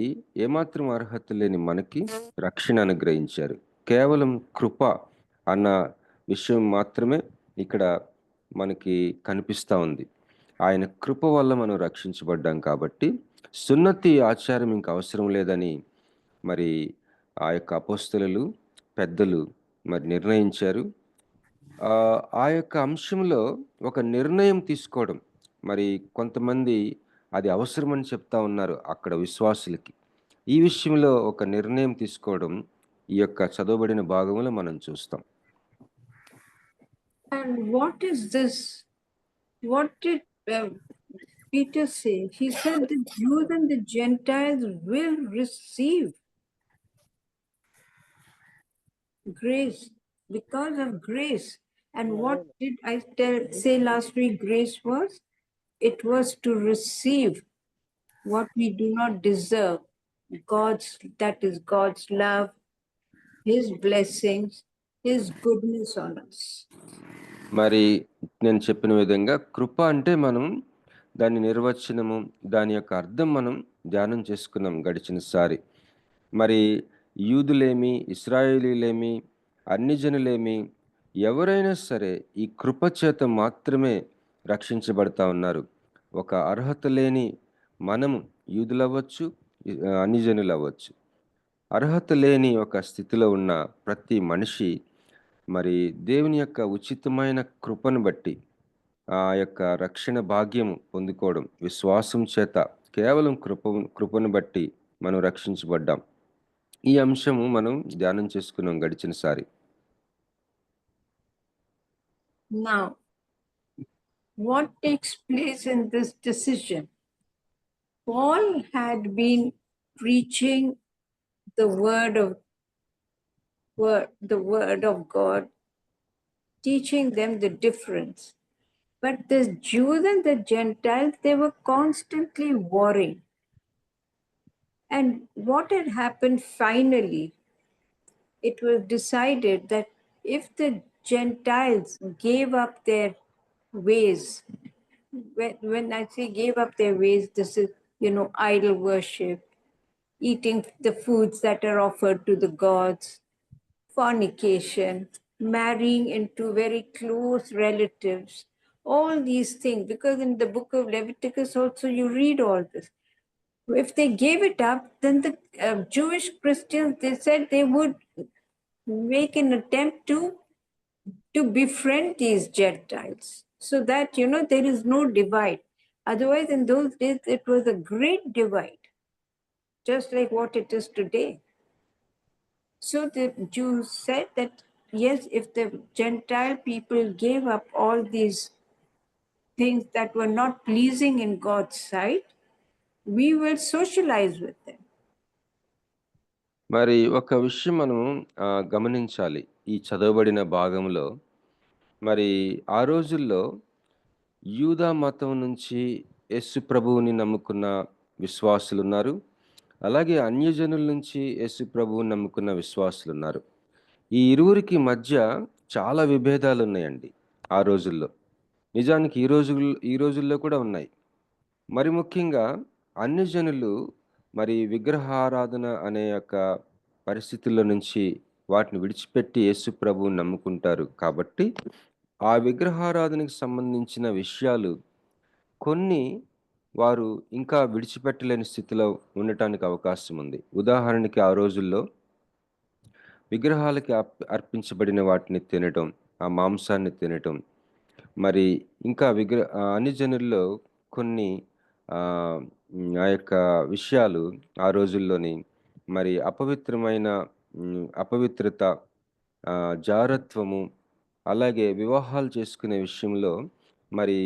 Speaker 5: ఏమాత్రం అర్హత లేని మనకి రక్షణ అనుగ్రహించారు. కేవలం కృప అన్న విషయం మాత్రమే ఇక్కడ మనకి కనిపిస్తూ ఉంది. ఆయన కృప వల్ల మనం రక్షించబడ్డాం కాబట్టి సున్నతి ఆచారం ఇంకా అవసరం లేదని మరి ఆ యొక్క అపోస్తలులు, పెద్దలు మరి నిర్ణయించారు. ఆ యొక్క అంశంలో ఒక నిర్ణయం తీసుకోవడం, మరి కొంతమంది అది అవసరమని చెప్తా ఉన్నారు అక్కడ విశ్వాసులకి. ఈ విషయంలో ఒక నిర్ణయం తీసుకోవడం ఈ యొక్క చదవబడిన భాగంలో మనం చూస్తాం.
Speaker 4: And what is this? What did Peter say? He said the Jews and the Gentiles will receive grace because of grace. And what did I say last week grace was? It was to receive what we do not deserve. That is God's love, His blessings, His goodness on us.
Speaker 5: మరి నేను చెప్పిన విధంగా కృప అంటే మనం దాని నిర్వచనము, దాని యొక్క అర్థం మనం ధ్యానం చేసుకున్నాం గడిచినసారి. మరి యూదులేమి, ఇశ్రాయేలీలేమి, అన్ని జనులేమి, ఎవరైనా సరే ఈ కృప చేత మాత్రమే రక్షించబడతా ఉన్నారు. ఒక అర్హత లేని మనము, యూదులవ్వచ్చు, అన్ని జనులు అవ్వచ్చు, అర్హత లేని ఒక స్థితిలో ఉన్న ప్రతి మనిషి మరి దేవుని యొక్క ఉచితమైన కృపను బట్టి ఆ యొక్క రక్షణ భాగ్యము పొందుకోవడం, విశ్వాసం చేత కేవలం కృపను బట్టి మనం రక్షించబడ్డాం. ఈ అంశము మనం ధ్యానం చేసుకున్నాం గడిచినసారి.
Speaker 4: Now, what takes place in this decision? Paul had been preaching the word of God, teaching them the difference. But the Jews and the Gentiles, they were constantly warring. And what had happened finally, it was decided that if the Gentiles gave up their ways, when I say gave up their ways, this is, idol worship, eating the foods that are offered to the gods, fornication, marrying into very close relatives, all these things, because in the book of Leviticus also you read all this. If they gave it up, then the Jewish Christians, they said they would make an attempt to befriend these Gentiles so that, there is no divide. Otherwise, in those days, it was a great divide, just like what it is today. So the Jews said that, yes, if the Gentile people gave up all these things that were not pleasing in God's sight, we will socialize with them.
Speaker 5: మరి ఒక విషయం మనం గమనించాలి ఈ చదవబడిన భాగంలో. మరి ఆ రోజుల్లో యూదా మతం నుంచి యేసు ప్రభువుని నమ్ముకున్న విశ్వాసులు ఉన్నారు, అలాగే అన్యజనుల నుంచి యేసు ప్రభువుని నమ్ముకున్న విశ్వాసులు ఉన్నారు. ఈ ఇరువురికి మధ్య చాలా విభేదాలు ఉన్నాయండి ఆ రోజుల్లో. నిజానికి ఈ రోజుల్లో కూడా ఉన్నాయి. మరి ముఖ్యంగా అన్యజనులు మరి విగ్రహారాధన అనే యొక్క పరిస్థితుల్లో నుంచి వాటిని విడిచిపెట్టి యేసు ప్రభువుని నమ్ముకుంటారు. కాబట్టి ఆ విగ్రహారాధనకు సంబంధించిన విషయాలు కొన్ని వారు ఇంకా విడిచిపెట్టలేని స్థితిలో ఉండటానికి అవకాశం ఉంది. ఉదాహరణకి ఆ రోజుల్లో విగ్రహాలకి అర్పించబడిన వాటిని తినడం, ఆ మాంసాన్ని తినటం. మరి ఇంకా అన్ని జనుల్లో కొన్ని ఆ యొక్క విషయాలు ఆ రోజుల్లోని మరి అపవిత్రత, జారత్వము, అలాగే వివాహాలు చేసుకునే విషయంలో మరి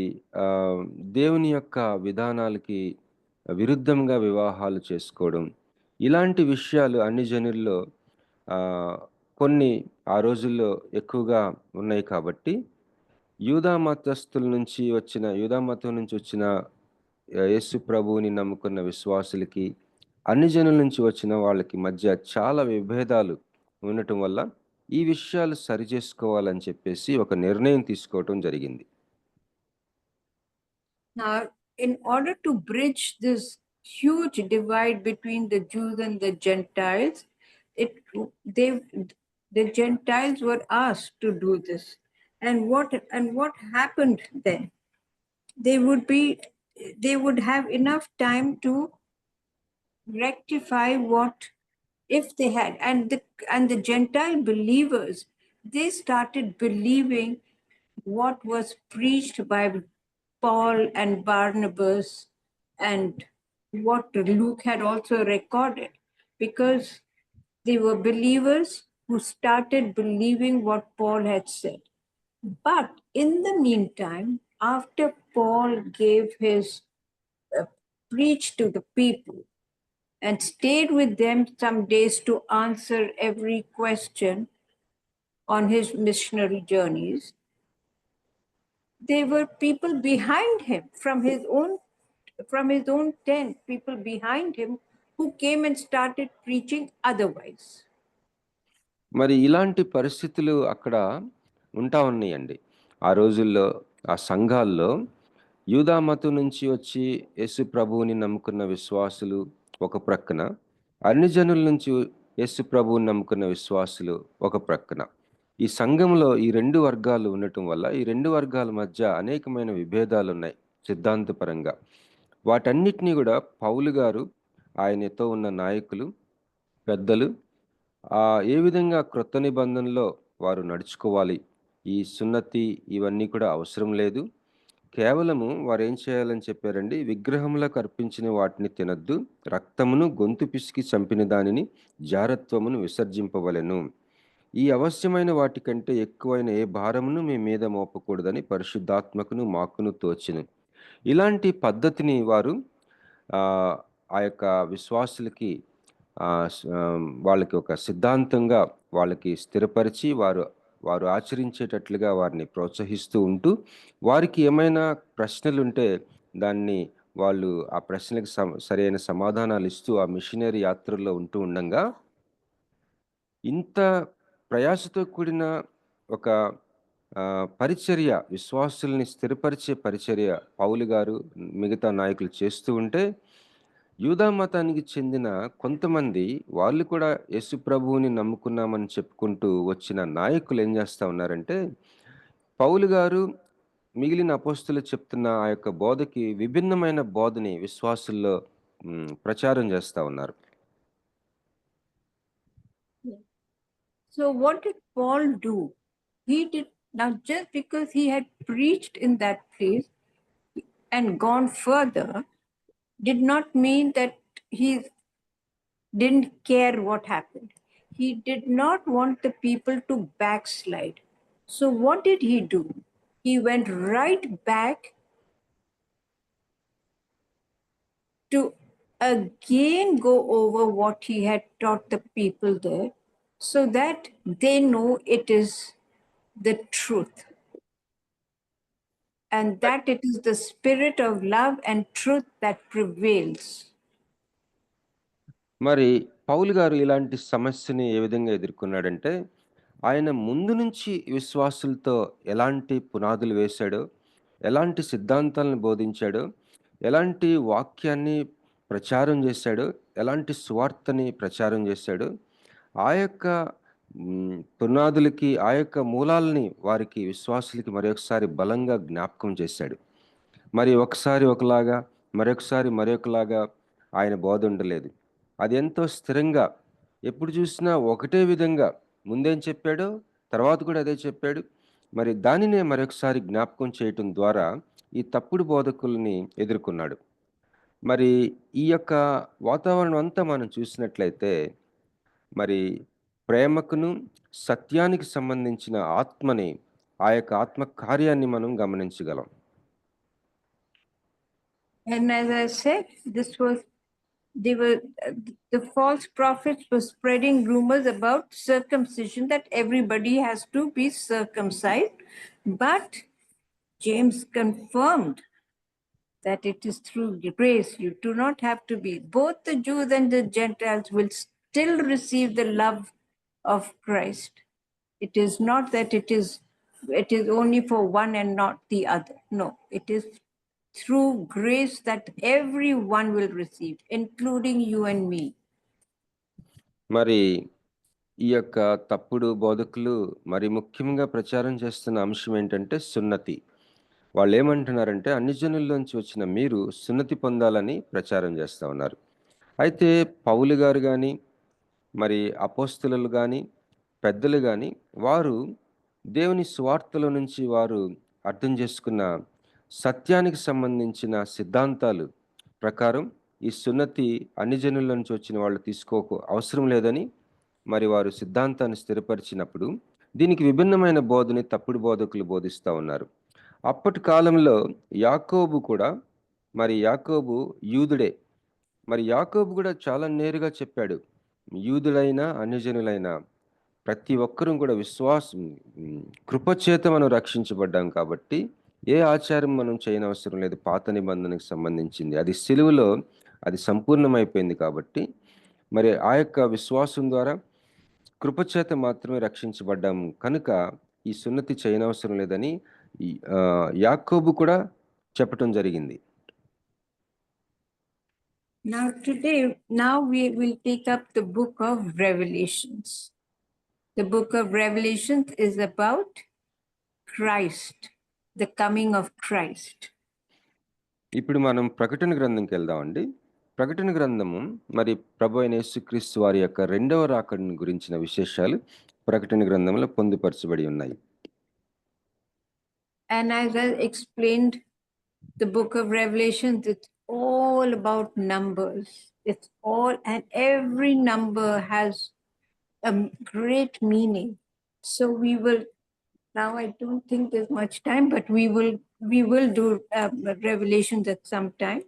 Speaker 5: దేవుని యొక్క విధానాలకి విరుద్ధంగా వివాహాలు చేసుకోవడం, ఇలాంటి విషయాలు అన్ని జనుల్లో కొన్ని ఆ రోజుల్లో ఎక్కువగా ఉన్నాయి. కాబట్టి యూదా మతం నుంచి వచ్చిన యేసు ప్రభువుని నమ్ముకున్న విశ్వాసులకి, అన్ని జనుల నుంచి వచ్చిన వాళ్ళకి మధ్య చాలా విభేదాలు ఉండటం వల్ల ఈ విషయాలు సరిచేసుకోవాలని చెప్పేసి ఒక నిర్ణయం తీసుకోవటం జరిగింది.
Speaker 4: Now, in order to bridge this huge divide between the Jews and the Gentiles, the Gentiles were asked to do this. And what happened then? They would have enough time to rectify what if they had, and the Gentile believers, they started believing what was preached by Paul and Barnabas and what Luke had also recorded, because they were believers who started believing what Paul had said. But in the meantime, after Paul gave his preach to the people and stayed with them some days to answer every question on his missionary journeys, there were people behind him from his own tent, people behind him who came and started preaching otherwise.
Speaker 5: మరి ఇలాంటి పరిస్థితులు అక్కడ ఉంటా ఉన్నాయండి. ఆ రోజుల్లో ఆ సంఘాల్లో యూదా మతం నుంచి వచ్చి యేసు ప్రభువుని నమ్ముకున్న విశ్వాసులు ఒక ప్రక్కన, అన్ని జనుల నుంచి యేసు ప్రభువుని నమ్ముకున్న విశ్వాసులు ఒక ప్రక్కన. ఈ సంఘంలో ఈ 2 వర్గాలు ఉండటం వల్ల ఈ 2 వర్గాల మధ్య అనేకమైన విభేదాలు ఉన్నాయి సిద్ధాంతపరంగా. వాటన్నిటినీ కూడా పౌలు గారు, ఆయనతో ఉన్న నాయకులు, పెద్దలు ఏ విధంగా క్రొత్త నిబంధనలో వారు నడుచుకోవాలి, ఈ సున్నతి ఇవన్నీ కూడా అవసరం లేదు, కేవలము వారు ఏం చేయాలని చెప్పారండి, విగ్రహములకు అర్పించిన వాటిని తినద్దు, రక్తమును గొంతు పిసికి చంపిన దానిని జారత్వమును విసర్జింపవలెను, ఈ అవశ్యమైన వాటికంటే ఎక్కువైన ఏ భారమును మీ మీద మోపకూడదని పరిశుద్ధాత్మకును మాకును తోచును. ఇలాంటి పద్ధతిని వారు ఆ యొక్క విశ్వాసులకి వాళ్ళకి ఒక సిద్ధాంతంగా వాళ్ళకి స్థిరపరిచి వారు ఆచరించేటట్లుగా వారిని ప్రోత్సహిస్తూ ఉంటూ, వారికి ఏమైనా ప్రశ్నలుంటే దాన్ని వాళ్ళు ఆ ప్రశ్నలకు సరైన సమాధానాలు ఇస్తూ ఆ మిషనరీ యాత్రల్లో ఉంటూ ఉండంగా, ఇంత ప్రయాసతో కూడిన ఒక పరిచర్య, విశ్వాసుల్ని స్థిరపరిచే పరిచర్య పౌలు గారు మిగతా నాయకులు చేస్తూ ఉంటే, యూదా మతానికి చెందిన కొంతమంది వాళ్ళు కూడా యేసు ప్రభువుని నమ్ముకున్నామని చెప్పుకుంటూ వచ్చిన నాయకులు ఏం చేస్తా ఉన్నారంటే, పౌలు గారు మిగిలిన అపోస్తులు చెప్తున్న ఆ యొక్క బోధకి విభిన్నమైన బోధని విశ్వాసుల్లో ప్రచారం చేస్తా ఉన్నారు.
Speaker 4: So what did Paul do? He did not, just because he had preached in that place and gone further, did not mean that he didn't care what happened. He did not want the people to backslide. So what did he do? He went right back to again go over what he had taught the people there, so that they know it is the truth, and that it is the spirit of love and truth that prevails.
Speaker 5: మరి పౌలు గారు ఇలాంటి సమస్యని ఏ విధంగా ఎదుర్కొన్నాడంటే, ఆయన ముందు నుంచి విశ్వాసులతో ఎలాంటి పునాదులు వేశాడో, ఎలాంటి సిద్ధాంతాలను బోధించాడో, ఎలాంటి వాక్యాన్ని ప్రచారం చేశాడో, ఎలాంటి సువార్తని ప్రచారం చేశాడో, ఆ యొక్క పునాదులకి, ఆ యొక్క మూలాలని వారికి విశ్వాసులకి మరొకసారి బలంగా జ్ఞాపకం చేశాడు. మరి ఒకసారి ఒకలాగా, మరొకలాగా ఆయన బోధ ఉండలేదు. అది ఎంతో స్థిరంగా, ఎప్పుడు చూసినా ఒకటే విధంగా, ముందేం చెప్పాడో తర్వాత కూడా అదే చెప్పాడు, మరి దానినే మరొకసారి జ్ఞాపకం చేయటం ద్వారా ఈ తప్పుడు బోధకుల్ని ఎదుర్కొన్నాడు. మరి ఈ యొక్క వాతావరణం అంతా మనం చూసినట్లయితే మరి ప్రేమకును సత్యానికి సంబంధించిన ఆత్మని, ఆ యొక్క ఆత్మ కార్యాన్ని మనం గమనించగలం.
Speaker 4: And as I said, the false prophets were spreading rumors about circumcision, that everybody has to be circumcised. But James confirmed that it is through grace. You do not have to be. Both the Jews and the Gentiles will still receive the love of Christ. It is not that it is only for one and not the other. No, it is through grace that everyone will receive, including you and me.
Speaker 5: మరి ఈ యొక్క తప్పుడు బోధకులు మరి ముఖ్యంగా ప్రచారం చేస్తున్న అంశం ఏంటంటే సున్నతి. వాళ్ళు ఏమంటున్నారంటే అన్ని జనుల్లోంచి వచ్చిన మీరు సున్నతి పొందాలని ప్రచారం చేస్తూ ఉన్నారు. అయితే పౌలు గారు కానీ, మరి అపోస్తలులు కానీ, పెద్దలు కానీ, వారు దేవుని సువార్తల నుంచి వారు అర్థం చేసుకున్న సత్యానికి సంబంధించిన సిద్ధాంతాలు ప్రకారం ఈ సున్నతి అన్ని జనుల నుంచి వచ్చిన వాళ్ళు తీసుకోకు అవసరం లేదని మరి వారు సిద్ధాంతాన్ని స్థిరపరిచినప్పుడు దీనికి విభిన్నమైన బోధని తప్పుడు బోధకులు బోధిస్తూ ఉన్నారు. అప్పటి కాలంలో యాకోబు కూడా, మరి యాకోబు యూదుడే, మరి యాకోబు కూడా చాలా నేరుగా చెప్పాడు, యూదులైనా అన్యజనులైనా ప్రతి ఒక్కరూ కూడా కృపచేత మనం రక్షించబడ్డాం కాబట్టి ఏ ఆచారం మనం చేయనవసరం లేదు. పాత నిబంధనకు సంబంధించింది అది సిలువలో అది సంపూర్ణమైపోయింది కాబట్టి మరి ఆ యొక్క విశ్వాసం ద్వారా కృపచేత మాత్రమే రక్షించబడ్డాం కనుక ఈ సున్నతి చేయనవసరం లేదని యాకోబు కూడా చెప్పటం జరిగింది.
Speaker 4: Now we will take up the book of Revelations. The book of Revelations is about Christ, the coming of Christ.
Speaker 5: ఇప్పుడు మనం ప్రకటన గ్రంథంకి వెళ్దామండి. ప్రకటన గ్రంథము మరి ప్రభు అయిన యేసుక్రీస్తు వారి యొక్క రెండవ రాకడను గురించిన విశేషాలు ప్రకటన గ్రంథంలో పొందుపరచబడి ఉన్నాయి.
Speaker 4: And as I explained, the book of Revelations, it's all about numbers. It's all, and every number has a great meaning. So we will, now I don't think there's much time, but we will do Revelations at some time.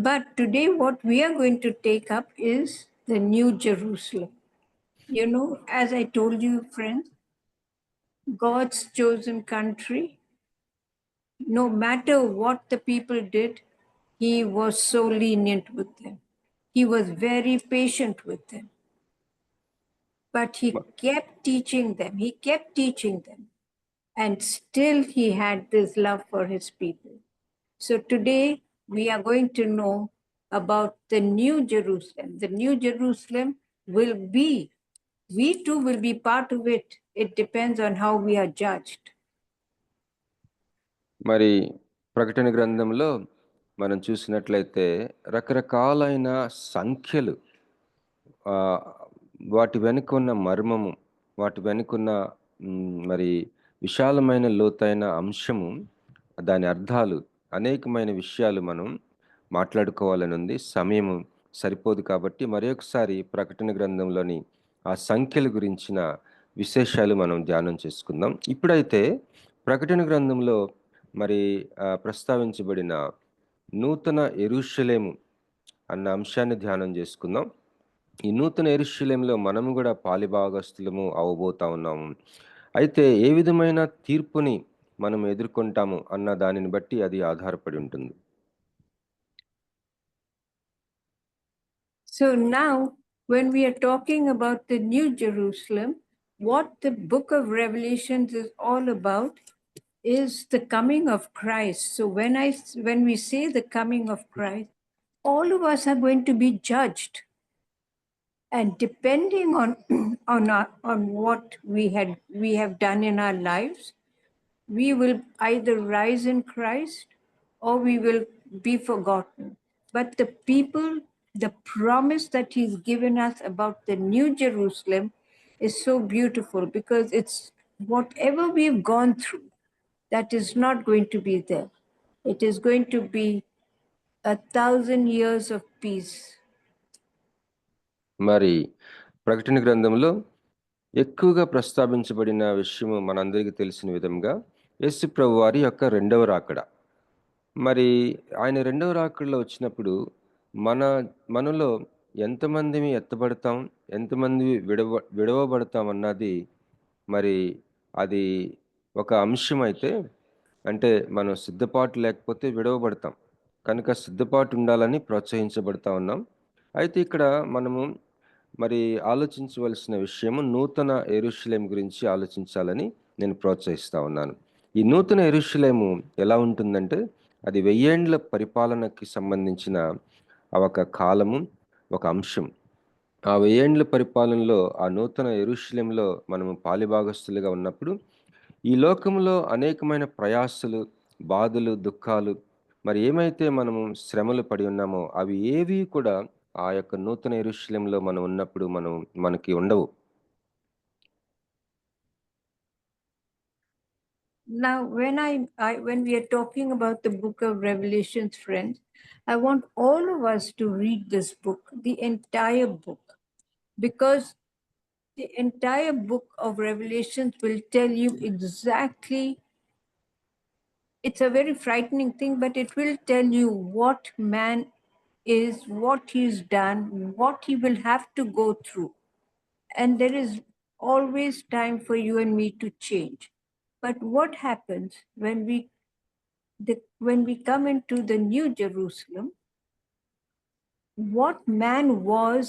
Speaker 4: But today what we are going to take up is the New Jerusalem. You know, as I told you, friends, God's chosen country, no matter what the people did, he was so lenient with them. He was very patient with them. But he kept teaching them. He kept teaching them. And still he had this love for his people. So today we are going to know about the New Jerusalem. The New Jerusalem will be, we too will be part of it. It depends on how we are judged.
Speaker 5: మరి ప్రకటన గ్రంథంలో మనం చూసినట్లయితే రకరకాలైన సంఖ్యలు, వాటి వెనుక ఉన్న మర్మము, వాటి వెనుకున్న మరి విశాలమైన లోతైన అంశము, దాని అర్థాలు, అనేకమైన విషయాలు మనం మాట్లాడుకోవాలని ఉంది. సమయం సరిపోదు కాబట్టి మరొకసారి ప్రకటన గ్రంథంలోని ఆ సంఖ్యల గురించిన విశేషాలు మనం ధ్యానం చేసుకుందాం. ఇప్పుడైతే ప్రకటన గ్రంథంలో మరి ప్రస్తావించబడిన నూతన యెరూషలేము అన్న అంశాన్ని ధ్యానం చేసుకుందాం. ఈ నూతన యెరూషలేములో మనము కూడా పాలిభాగస్తులము అవబోతా ఉన్నాము. అయితే ఏ విధమైన తీర్పుని మనం ఎదుర్కొంటాము అన్న దానిని బట్టి అది ఆధారపడి ఉంటుంది.
Speaker 4: So now when we are talking about the New Jerusalem, what the book of Revelations is all about is the coming of Christ. So when we say the coming of Christ, all of us are going to be judged. And depending on what we have done in our lives, we will either rise in Christ or we will be forgotten. But the people, the promise that he's given us about the New Jerusalem is so beautiful because it's whatever we've gone through, that is not going to be there. It is going to be 1,000 years of peace.
Speaker 5: మరి ప్రకటన గ్రంథంలో ఎక్కువగా ప్రస్తావించబడిన విషయము మనందరికీ తెలిసిన విధంగా యేసు ప్రభు వారి యొక్క రెండవ రాకడ. మరి ఆయన రెండవ రాకడలో వచ్చినప్పుడు మనలో ఎంతమంది ఎత్తబడతాం, ఎంతమంది విడవబడతాం అన్నది మరి అది ఒక అంశం అయితే, అంటే మనం సిద్ధపాటు లేకపోతే విడవబడతాం కనుక సిద్ధపాటు ఉండాలని ప్రోత్సహించబడతా ఉన్నాం. అయితే ఇక్కడ మనము మరి ఆలోచించవలసిన విషయము నూతన యెరూషలేము గురించి ఆలోచించాలని నేను ప్రోత్సహిస్తా ఉన్నాను. ఈ నూతన యెరూషలేము ఎలా ఉంటుందంటే అది 1000 ఏండ్ల పరిపాలనకి సంబంధించిన ఒక కాలము, ఒక అంశం. ఆ 1000 ఏండ్ల పరిపాలనలో ఆ నూతన యెరూషలేములో మనము పాలిభాగస్తులుగా ఉన్నప్పుడు ఈ లోకంలో అనేకమైన ప్రయాసలు, బాధలు, దుఃఖాలు, మరి ఏమైతే మనము శ్రమలు పడి ఉన్నామో అవి ఏవి కూడా ఆ యొక్క నూతన యెరూషలేములో మనం ఉన్నప్పుడు మనకి ఉండవు.
Speaker 4: Now, when we are talking about the book of Revelations, friends, I want all of us to read this book, the entire book, because the entire book of Revelations will tell you exactly. It's a very frightening thing, but it will tell you what man is, what he's done, what he will have to go through. And there is always time for you and me to change. But what happens when we come into the New Jerusalem? What man was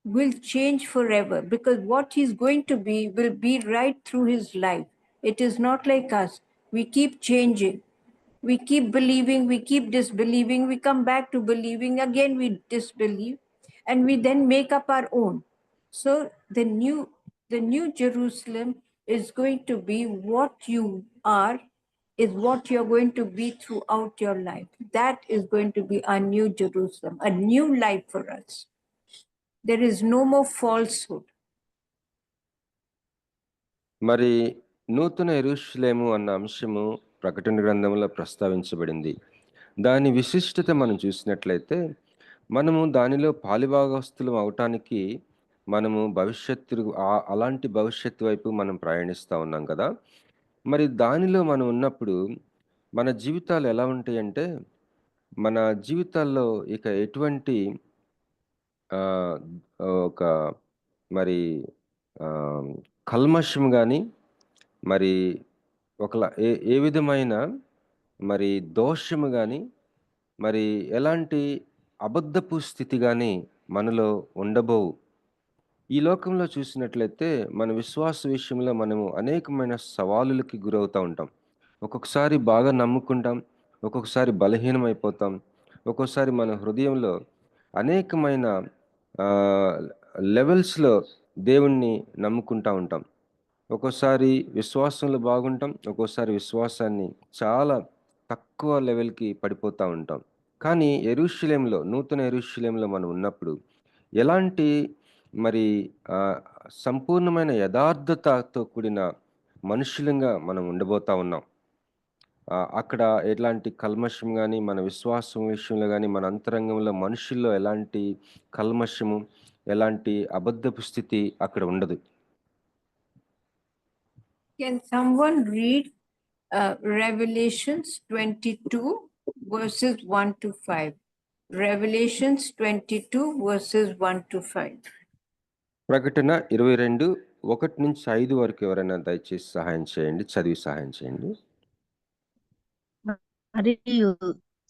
Speaker 4: will change forever, because what he's going to be will be right through his life. It is not like us. We keep changing. We keep believing, we keep disbelieving, we come back to believing, again we disbelieve, and we then make up our own. So the new Jerusalem is going to be what you are, is what you're going to be throughout your life. That is going to be our new Jerusalem, a new life for us. There is no more falsehood.
Speaker 5: మరి నూతన యెరూషలేము అన్న అంశము ప్రకటన గ్రంథంలో ప్రస్తావించబడింది. దాని విశిష్టత మనం చూసినట్లయితే మనము దానిలో పాలిభాగస్తులం అవటానికి మనము అలాంటి భవిష్యత్తు వైపు మనం ప్రయాణిస్తూ ఉన్నాం కదా. మరి దానిలో మనం ఉన్నప్పుడు మన జీవితాలు ఎలా ఉంటాయంటే, మన జీవితాల్లో ఇక ఎటువంటి ఒక మరి కల్మషం కానీ, మరి ఏ విధమైన మరి దోషము కానీ, మరి ఎలాంటి అబద్ధపు స్థితి కానీ మనలో ఉండబోవు. ఈ లోకంలో చూసినట్లయితే మన విశ్వాస విషయంలో మనము అనేకమైన సవాలులకి గురవుతూ ఉంటాం. ఒక్కొక్కసారి బాగా నమ్ముకుంటాం, ఒక్కొక్కసారి బలహీనమైపోతాం, ఒక్కొక్కసారి మన హృదయంలో అనేకమైన లెవెల్స్లో దేవుణ్ణి నమ్ముకుంటూ ఉంటాం. ఒక్కోసారి విశ్వాసంలో బాగుంటాం, ఒక్కోసారి విశ్వాసాన్ని చాలా తక్కువ లెవెల్కి పడిపోతూ ఉంటాం. కానీ యెరూషలేములో, నూతన యెరూషలేములో మనం ఉన్నప్పుడు ఎలాంటి మరి సంపూర్ణమైన యథార్థతతో కూడిన మనుషులంగా మనం ఉండబోతా ఉన్నాం. అక్కడ ఎలాంటి కల్మషం కానీ, మన విశ్వాసం విషయంలో కానీ, మన అంతరంగంలో మనుషుల్లో ఎలాంటి కల్మషము, ఎలాంటి అబద్ధపు స్థితి అక్కడ ఉండదు.
Speaker 4: Can someone read Revelations 22 verses 1 to 5? Revelations 22 verses 1 to 5.
Speaker 5: ప్రకటన 22 1 నుంచి 5 వరకు ఎవరైనా దయచేసి సహాయం చేయండి, చదివి సహాయం చేయండి.
Speaker 7: మరియు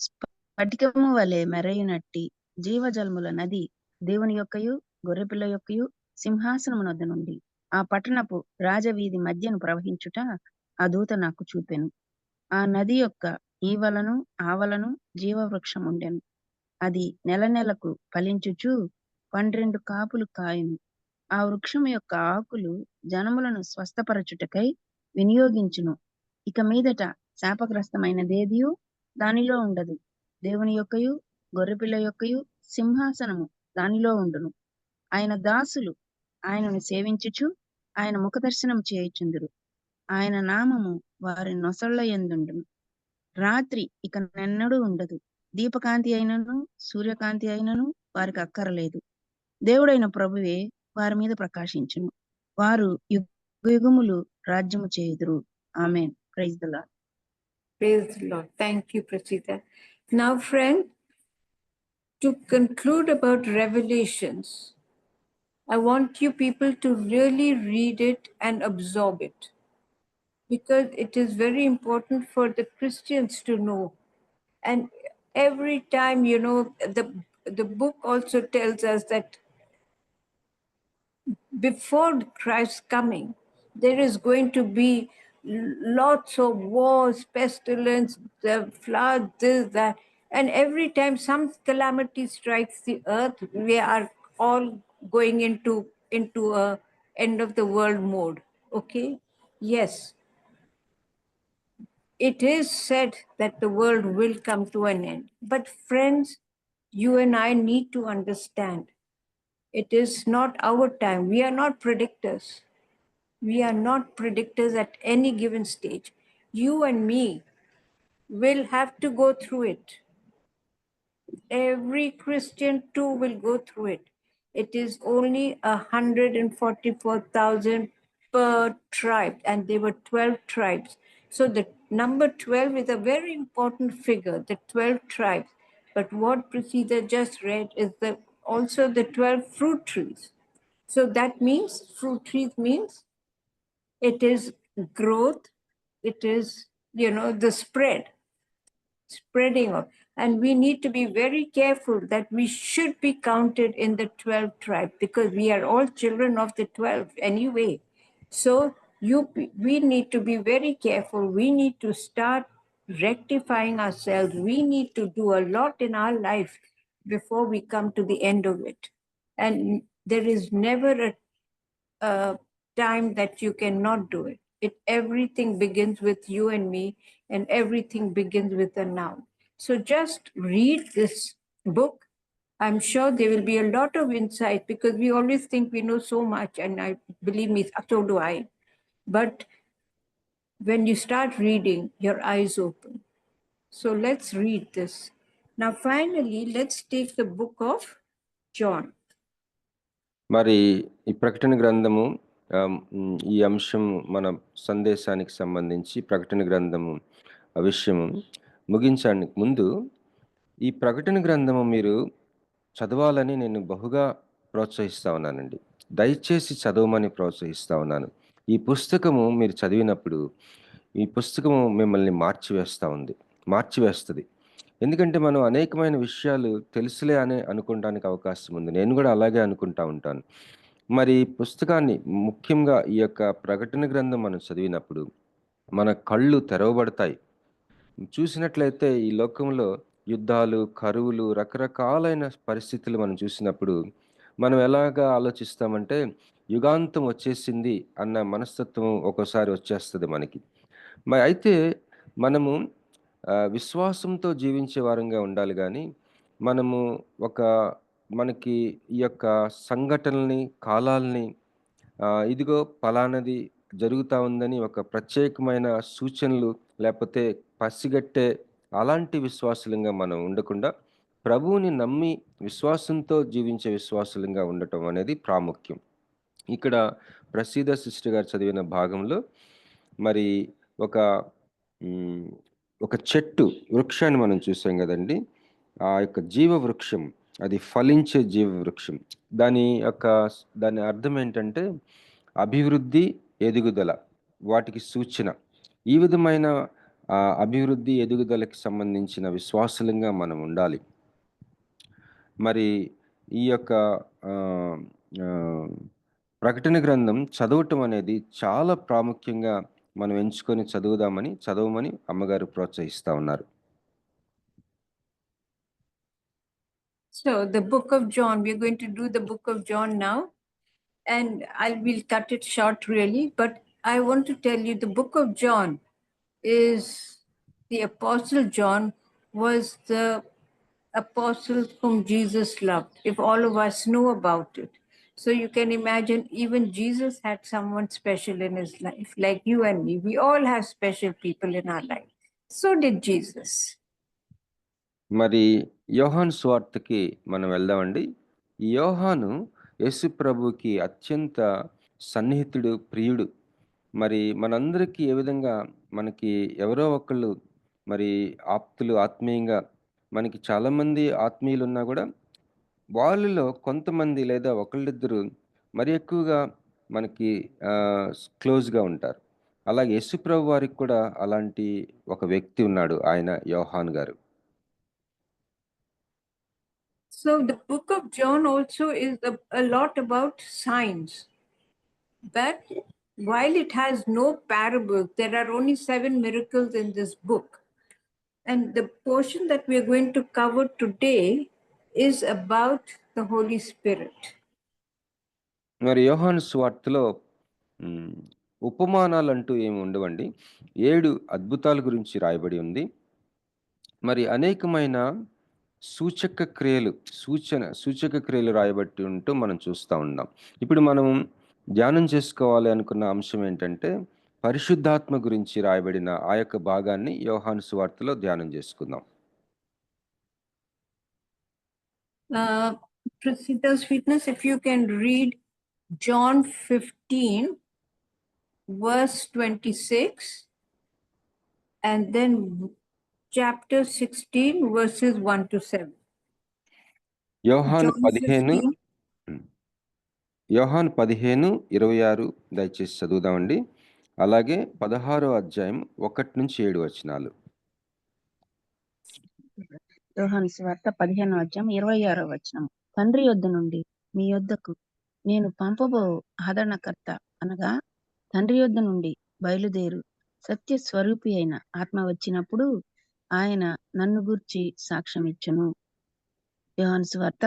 Speaker 7: స్ఫటికము వలె మెరయునట్టి జీవజలముల నది దేవుని యొక్కయు గొర్రెపిల్ల యొక్కయు సింహాసనమునొద్ద నుండి ఆ పట్టణపు రాజవీధి మధ్యను ప్రవహించుట ఆ దూత నాకు చూపెను. ఆ నది యొక్క ఈవలను ఆవలను జీవవృక్షం ఉండెను. అది నెలకు ఫలించుచు 12 కాపులు కాయును. ఆ వృక్షము యొక్క ఆకులు జనములను స్వస్థపరచుటకై వినియోగించును. ఇక మీదట శాపగ్రస్తమైనదేదియు దానిలో ఉండదు. దేవుని యొక్కయు గొర్రెపిల్ల యొక్కయు సింహాసనము దానిలో ఉండును. ఆయన దాసులు ఆయనను సేవించుచు ఆయన ముఖదర్శనం చేయుచుందురు. ఆయన నామము వారి నొసళ్ళ యందుండును. రాత్రి ఇక నెన్నడూ ఉండదు. దీపకాంతి అయినను సూర్యకాంతి అయినను వారికి అక్కరలేదు. దేవుడైన ప్రభువే వారి మీద ప్రకాశించును. వారు యుగములు రాజ్యము చేయుదురు. ఆమేన్. Praise the Lord.
Speaker 4: Praise the Lord. Thank you, Prachita. Now, friend, to conclude about Revelations, I want you people to really read it and absorb it, because it is very important for the Christians to know. And every time, you know, the book also tells us that before Christ's coming, there is going to be lots of wars, pestilence, the flood, this, that. And every time some calamity strikes the earth, we are all going into a end of the world mode. Okay? Yes. It is said that the world will come to an end. But friends, you and I need to understand it is not our time. We are not predictors. We are not predictors at any given stage. You and me will have to go through it. Every Christian too will go through it. It is only 144,000 per tribe, and there were 12 tribes. So the number 12 is a very important figure, the 12 tribes. But what Prasida just read is also the 12 fruit trees. So that means, fruit trees means it is growth, it is, you know, the spreading of. And we need to be very careful that we should be counted in the 12 tribe, because we are all children of the 12 anyway. So we need to be very careful. We need to start rectifying ourselves. We need to do a lot in our life before we come to the end of it. And there is never a time that you cannot do it. Everything begins with you and me, and everything begins with a noun. So just read this book. I'm sure there will be a lot of insight, because we always think we know so much, and I believe me, so do I. But when you start reading, your eyes open. So let's read this. Now, finally, let's take the book of John.
Speaker 5: మరి ఈ ప్రకటన గ్రంథము ఈ అంశం మన సందేశానికి సంబంధించి ప్రకటన గ్రంథము విషయము ముగించడానికి ముందు ఈ ప్రకటన గ్రంథము మీరు చదవాలని నేను బహుగా ప్రోత్సహిస్తా ఉన్నానండి. దయచేసి చదవమని ప్రోత్సహిస్తా ఉన్నాను. ఈ పుస్తకము మీరు చదివినప్పుడు ఈ పుస్తకము మిమ్మల్ని మార్చివేస్తుంది. ఎందుకంటే మనం అనేకమైన విషయాలు తెలుసులే అని అనుకోవడానికి అవకాశం ఉంది. నేను కూడా అలాగే అనుకుంటా ఉంటాను. మరి పుస్తకాన్ని, ముఖ్యంగా ఈ యొక్క ప్రకటన గ్రంథం మనం చదివినప్పుడు మన కళ్ళు తెరవబడతాయి. చూసినట్లయితే ఈ లోకంలో యుద్ధాలు, కరువులు, రకరకాలైన పరిస్థితులు మనం చూసినప్పుడు మనం ఎలాగా ఆలోచిస్తామంటే యుగాంతం వచ్చేసింది అన్న మనస్తత్వం ఒక్కోసారి వచ్చేస్తుంది మనకి. మరి అయితే మనము విశ్వాసంతో జీవించే వారంగా ఉండాలి. కానీ మనము మనకి ఈ యొక్క సంఘటనల్ని, కాలాల్ని ఇదిగో పలానది జరుగుతూ ఉందని ఒక ప్రత్యేకమైన సూచనలు లేకపోతే పసిగట్టే అలాంటి విశ్వాసులంగా మనం ఉండకుండా ప్రభువుని నమ్మి విశ్వాసంతో జీవించే విశ్వాసులంగా ఉండటం అనేది ప్రాముఖ్యం. ఇక్కడ ప్రసీద సిస్టర్ గారు చదివిన భాగంలో మరి ఒక చెట్టు వృక్షాన్ని మనం చూసాం కదండి. ఆ యొక్క జీవ వృక్షం, అది ఫలించే జీవ వృక్షం. దాని అర్థం ఏంటంటే అభివృద్ధి, ఎదుగుదల, వాటికి సూచన. ఈ విధమైన అభివృద్ధి, ఎదుగుదలకి సంబంధించిన విశ్వాసులంగా మనం ఉండాలి. మరి ఈ యొక్క ప్రకటన గ్రంథం చదవటం అనేది చాలా ప్రాముఖ్యంగా మనం ఎంచుకొని చదవమని అమ్మగారు ప్రోత్సహిస్తా ఉన్నారు.
Speaker 4: So the book of John, we're going to do the book of John now, and I will cut it short really, but I want to tell you the book of John is the Apostle John was the apostle whom Jesus loved, if all of us know about it. So you can imagine even Jesus had someone special in his life, like you and me. We all have special people in our life. So did Jesus.
Speaker 5: మరి యోహాను సువార్తకి మనం వెళ్దామండి. ఈ యోహాను యేసు ప్రభువుకి అత్యంత సన్నిహితుడు, ప్రియుడు. మరి మనందరికీ ఏ విధంగా మనకి ఎవరో ఒకళ్ళు మరి ఆప్తులు, ఆత్మీయంగా మనకి చాలామంది ఆత్మీయులున్నా కూడా వాళ్ళలో కొంతమంది లేదా ఒకళ్ళిద్దరు మరి ఎక్కువగా మనకి క్లోజ్గా ఉంటారు. అలాగే యేసు ప్రభు వారికి కూడా అలాంటి ఒక వ్యక్తి ఉన్నాడు, ఆయన యోహాను గారు.
Speaker 4: So the book of John also is a lot about signs. But while it has no parables, there are only 7 miracles in this book. And the portion that we are going to cover today is about the Holy Spirit.
Speaker 5: మరి యోహాను సువార్తలో ఉపమానాలు అంటూ ఏమి ఉండవండి. 7 అద్భుతాల గురించి రాయబడి ఉంది. మరి అనేకమైన సూచక క్రియలు రాయబట్టి ఉంటూ మనం చూస్తూ ఉన్నాం. ఇప్పుడు మనం ధ్యానం చేసుకోవాలి అనుకున్న అంశం ఏంటంటే పరిశుద్ధాత్మ గురించి రాయబడిన ఆ యొక్క భాగాన్ని యోహాను సువార్తలో ధ్యానం చేసుకుందాం.
Speaker 4: Prasita's Witness, if you can read John 15 verse 26 and then chapter 16 verses 1 to 7.
Speaker 5: యోహాను 15:26 దయచేసి చదువుదామండి. అలాగే 16వ అధ్యాయం 1 నుంచి 7 వచనాలు.
Speaker 7: యోహాను సువార్త 15వ అధ్యాయం 26వ వచనం. తండ్రి యొద్ద నుండి మీ యొద్దకు నేను పంపబో ఆదరణకర్త అనగా తండ్రి యొద్ద నుండి బయలుదేరు సత్య స్వరూపి అయిన ఆత్మ వచ్చినప్పుడు ఆయన నన్ను గూర్చి సాక్ష్యం ఇచ్చును. యోహాను సువార్త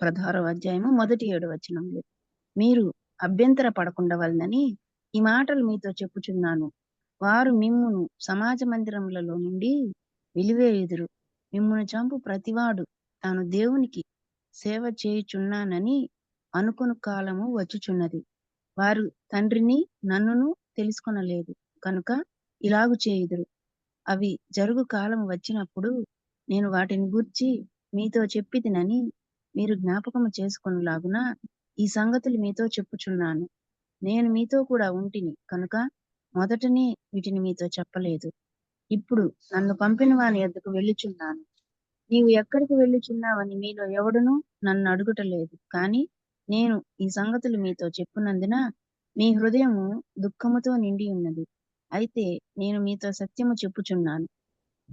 Speaker 7: 16వ అధ్యాయము 1-7 వచనంలో మీరు అభ్యంతర పడకుండవలనని ఈ మాటలు మీతో చెప్పుచున్నాను. వారు మిమ్మును సమాజ మందిరములలో నుండి వెలివేయుదురు. మిమ్మును చంపు ప్రతివాడు తాను దేవునికి సేవ చేయుచున్నానని అనుకుని కాలము వచ్చుచున్నది. వారు తండ్రిని నన్నును తెలుసుకొనలేదు కనుక ఇలాగు చేయుదురు. అవి జరుగు కాలం వచ్చినప్పుడు నేను వాటిని గూర్చి మీతో చెప్పితినని మీరు జ్ఞాపకము చేసుకొనులాగున ఈ సంగతులు మీతో చెప్పుచున్నాను. నేను మీతో కూడా ఉంటిని కనుక మొదటనే వీటిని మీతో చెప్పలేదు. ఇప్పుడు నన్ను పంపిన వాని యొద్దకు వెళ్ళుచున్నాను. నీవు ఎక్కడికి వెళ్ళుచున్నావని మీలో ఎవడునూ నన్ను అడుగుటలేదు. కానీ నేను ఈ సంగతులు మీతో చెప్పునందున మీ హృదయము దుఃఖముతో నిండి ఉన్నది. అయితే నేను మీతో సత్యము చెప్పుచున్నాను.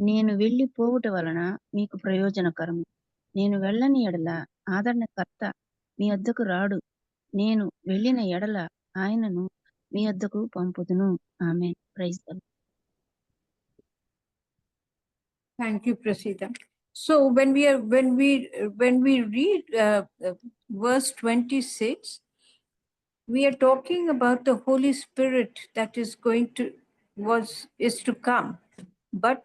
Speaker 7: నేను వెళ్ళి పోవుట వలన మీకు ప్రయోజనకరము. నేను వెళ్ళని ఎడల ఆదరణకర్త మీ వద్దకు రాడు. నేను వెళ్ళిన ఎడల ఆయనను మీ వద్దకు పంపుదును. ఆమేన్. Praise the Lord.
Speaker 4: Thank you, Prasita. So when we read verse 26, we are talking about the Holy Spirit that is to come. But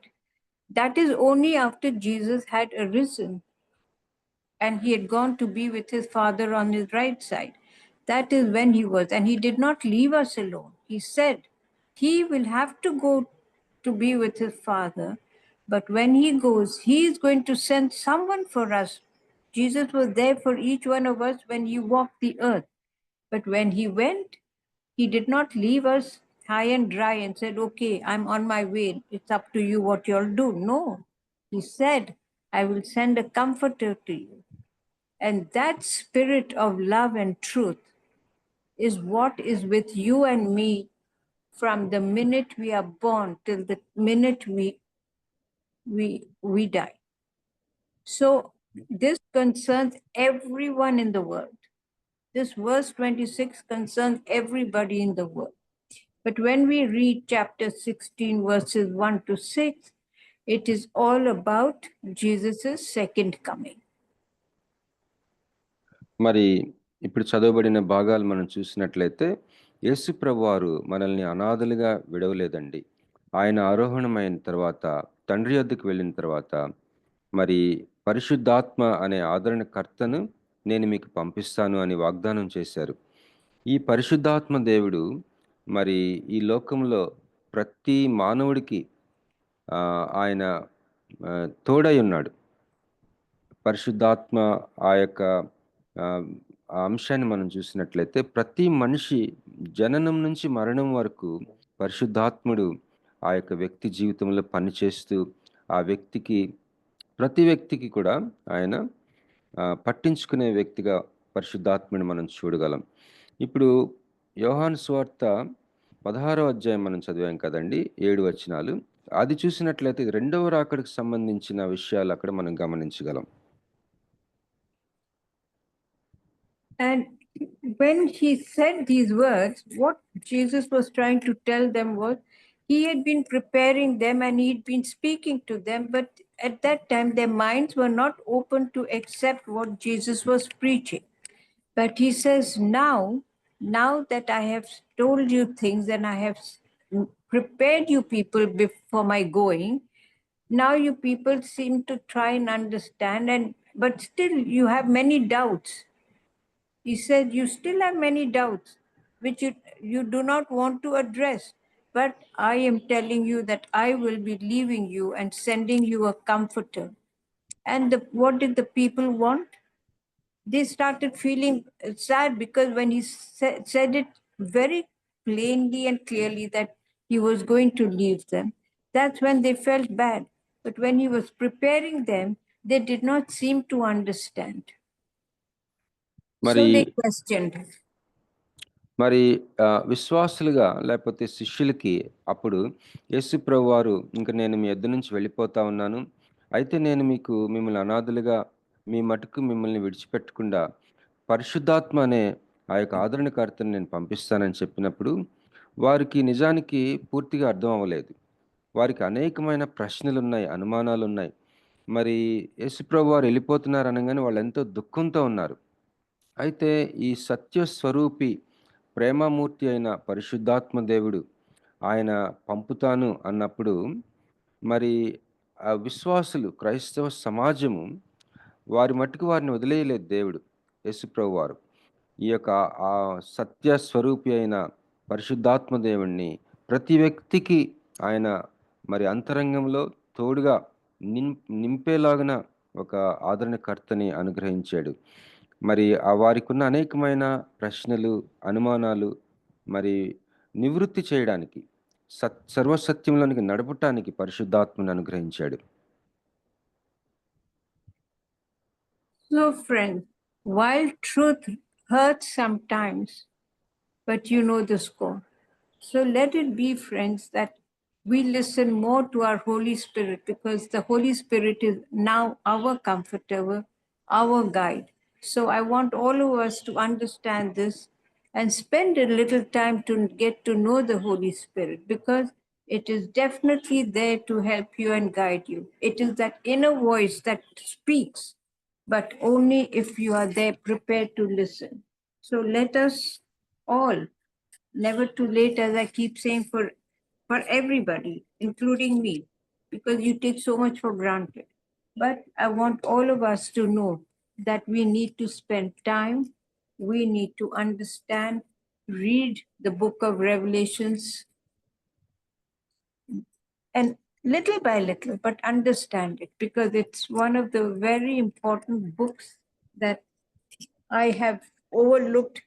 Speaker 4: that is only after Jesus had arisen and he had gone to be with his Father on his right side. That is when he was, and he did not leave us alone. He said he will have to go to be with his Father, but when he goes, he is going to send someone for us. Jesus was there for each one of us when he walked the earth. But when he went, he did not leave us high and dry and said, okay, I'm on my way. It's up to you what you'll do. No, he said, I will send a comforter to you. And that spirit of love and truth is what is with you and me from the minute we are born till the minute we die. So this concerns everyone in the world. This verse 26 concerns everybody in the world. But when we read chapter 16, verses 1 to 6, it is all about Jesus' second coming.
Speaker 5: మరి ఇప్పుడు చదవబడిన భాగాలు మనం చూసినట్లయితే యేసు ప్రభువారు మనల్ని అనాథలుగా విడవలేదండి. ఆయన ఆరోహణమైన తర్వాత, తండ్రి వద్దకు వెళ్ళిన తర్వాత మరి పరిశుద్ధాత్మ అనే ఆదరణకర్తను నేను మీకు పంపిస్తాను అని వాగ్దానం చేశారు. ఈ పరిశుద్ధాత్మ దేవుడు మరి ఈ లోకంలో ప్రతి మానవుడికి ఆయన తోడై ఉన్నాడు. పరిశుద్ధాత్మ ఆ యొక్క ఆ అంశాన్ని మనం చూసినట్లయితే ప్రతి మనిషి జననం నుంచి మరణం వరకు పరిశుద్ధాత్ముడు ఆ యొక్క వ్యక్తి జీవితంలో పనిచేస్తూ ఆ వ్యక్తికి ప్రతి వ్యక్తికి కూడా ఆయన పట్టించుకునే వ్యక్తిగా పరిశుద్ధాత్మని మనం చూడగలం. ఇప్పుడు యోహాను సువార్త 16వ అధ్యాయం మనం చదివాం కదండి, 7 వచనాలు. అది చూసినట్లయితే రెండవ రాకడకు సంబంధించిన విషయాలు అక్కడ మనం గమనించగలం.
Speaker 4: And when he said these words, what Jesus was trying to tell them was, he had been preparing them and he'd been speaking to them, but at that time their minds were not open to accept what Jesus was preaching. But he says, now that I have told you things and I have prepared you people before my going, now you people seem to try and understand, but still you have many doubts. He said, you still have many doubts, which you do not want to address. But I am telling you that I will be leaving you and sending you a comforter. And what did the people want? They started feeling sad because when he said it very plainly and clearly that he was going to leave them, that's when they felt bad. But when he was preparing them, they did not seem to understand. So they questioned.
Speaker 5: మరి విశ్వాసులుగా లేకపోతే శిష్యులకి అప్పుడు యేసు ప్రభువారు ఇంక నేను మీ యొద్ద నుంచి వెళ్ళిపోతా ఉన్నాను, అయితే నేను మిమ్మల్ని అనాథులుగా మీ మటుకు మిమ్మల్ని విడిచిపెట్టకుండా పరిశుద్ధాత్మ అనే ఆ యొక్క ఆదరణకర్తను నేను పంపిస్తానని చెప్పినప్పుడు వారికి నిజానికి పూర్తిగా అర్థం అవ్వలేదు. వారికి అనేకమైన ప్రశ్నలు ఉన్నాయి, అనుమానాలు ఉన్నాయి. మరి యేసు ప్రభువారు వెళ్ళిపోతున్నారు అనగానే వాళ్ళు ఎంతో దుఃఖంతో ఉన్నారు. అయితే ఈ సత్యస్వరూపి ప్రేమమూర్తి అయిన పరిశుద్ధాత్మ దేవుడు ఆయన పంపుతాను అన్నప్పుడు మరి ఆ విశ్వాసులు క్రైస్తవ సమాజము వారి మట్టుకు వారిని వదిలేయలేదు దేవుడు యేసుప్రభు వారు. ఈ యొక్క ఆ సత్యస్వరూపి అయిన పరిశుద్ధాత్మ దేవుణ్ణి ప్రతి వ్యక్తికి ఆయన మరి అంతరంగంలో తోడుగా నింపేలాగిన ఒక ఆదరణకర్తని అనుగ్రహించాడు. మరి వారికి ఉన్న అనేకమైన ప్రశ్నలు, అనుమానాలు మరి నివృత్తి చేయడానికి సర్వసత్యంలోనికి నడపటానికి పరిశుద్ధాత్మను అనుగ్రహించాడు.
Speaker 4: So friends, while truth hurts sometimes, but you know the score. So let it be, friends, that we listen more to our Holy Spirit, because the Holy Spirit is now our comforter, our guide. So I want all of us to understand this and spend a little time to get to know the Holy Spirit, because it is definitely there to help you and guide you. It is that inner voice that speaks, but only if you are there prepared to listen. So let us all, never too late, as I keep saying, for everybody, including me, because you take so much for granted. But I want all of us to know that we need to spend time, we need to understand, read the book of Revelations, and little by little, but understand it, because it's one of the very important books that I have overlooked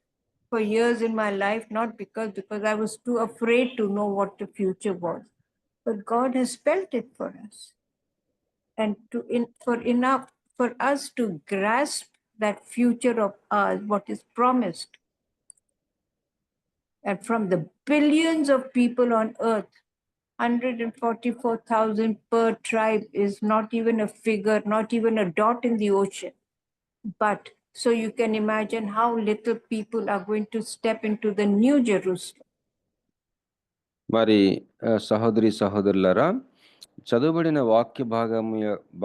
Speaker 4: for years in my life, not because I was too afraid to know what the future was. But God has spelled it for us. And for us to grasp that future of ours, what is promised. And from the billions of people on earth, 144,000 per tribe is not even a figure, not even a dot in the ocean. But so you can imagine how little people are going to step into the New Jerusalem.
Speaker 5: మరి సహోదరి సహోదరులారా, చదువుబడిన వాక్య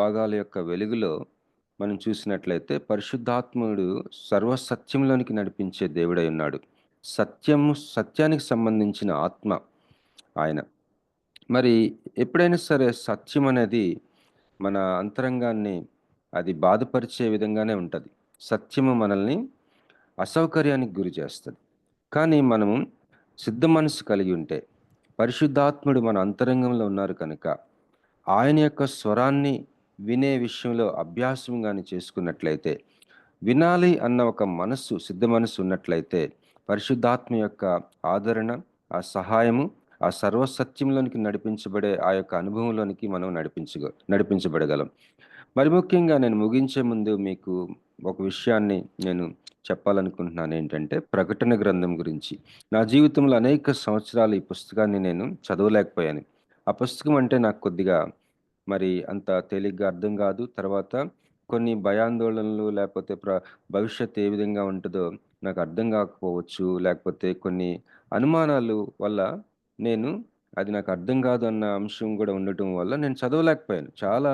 Speaker 5: భాగాల యొక్క వెలుగులో మనం చూసినట్లయితే పరిశుద్ధాత్ముడు సర్వసత్యంలోనికి నడిపించే దేవుడై ఉన్నాడు. సత్యానికి సంబంధించిన ఆత్మ ఆయన. మరి ఎప్పుడైనా సరే సత్యం అనేది మన అంతరంగాన్ని అది బాధపరిచే విధంగానే ఉంటుంది. సత్యము మనల్ని అసౌకర్యానికి గురి చేస్తుంది. కానీ మనము సిద్ధ మనసు కలిగి ఉంటే, పరిశుద్ధాత్ముడు మన అంతరంగంలో ఉన్నారు కనుక ఆయన యొక్క స్వరాన్ని వినే విషయంలో అభ్యాసం కానీ చేసుకున్నట్లయితే, వినాలి అన్న ఒక మనస్సు, సిద్ధ మనస్సు ఉన్నట్లయితే, పరిశుద్ధాత్మ యొక్క ఆదరణ, ఆ సహాయము, ఆ సర్వసత్యంలోనికి నడిపించబడే ఆ యొక్క అనుభవంలోనికి మనం నడిపించబడగలం. మరి ముఖ్యంగా నేను ముగించే ముందు మీకు ఒక విషయాన్ని నేను చెప్పాలనుకుంటున్నాను. ఏంటంటే, ప్రకటన గ్రంథం గురించి. నా జీవితంలో అనేక సంవత్సరాలు ఈ పుస్తకాన్ని నేను చదవలేకపోయాను. ఆ పుస్తకం అంటే నాకు కొద్దిగా మరి అంత తేలిగ్గా అర్థం కాదు. తర్వాత కొన్ని భయాందోళనలు, లేకపోతే భవిష్యత్తు ఏ విధంగా ఉంటుందో నాకు అర్థం కాకపోవచ్చు. లేకపోతే కొన్ని అనుమానాలు వల్ల నేను అది నాకు అర్థం కాదు అన్న అంశం కూడా ఉండటం వల్ల నేను చదవలేకపోయాను. చాలా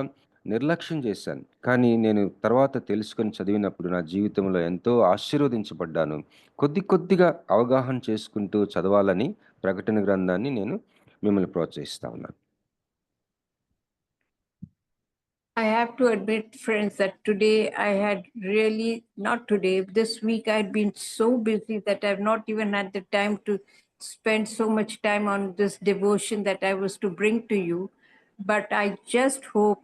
Speaker 5: నిర్లక్ష్యం చేశాను. కానీ నేను తర్వాత తెలుసుకొని చదివినప్పుడు నా జీవితంలో ఎంతో ఆశీర్వదించబడ్డాను. కొద్దిగా అవగాహన చేసుకుంటూ చదవాలని ప్రకటన గ్రంథాన్ని నేను మిమ్మల్ని ప్రోత్సహిస్తా ఉన్నాను.
Speaker 4: I have to admit, friends, that today I had really, not today, this week I had been so busy that I've not even had the time to spend so much time on this devotion that I was to bring to you. But I just hope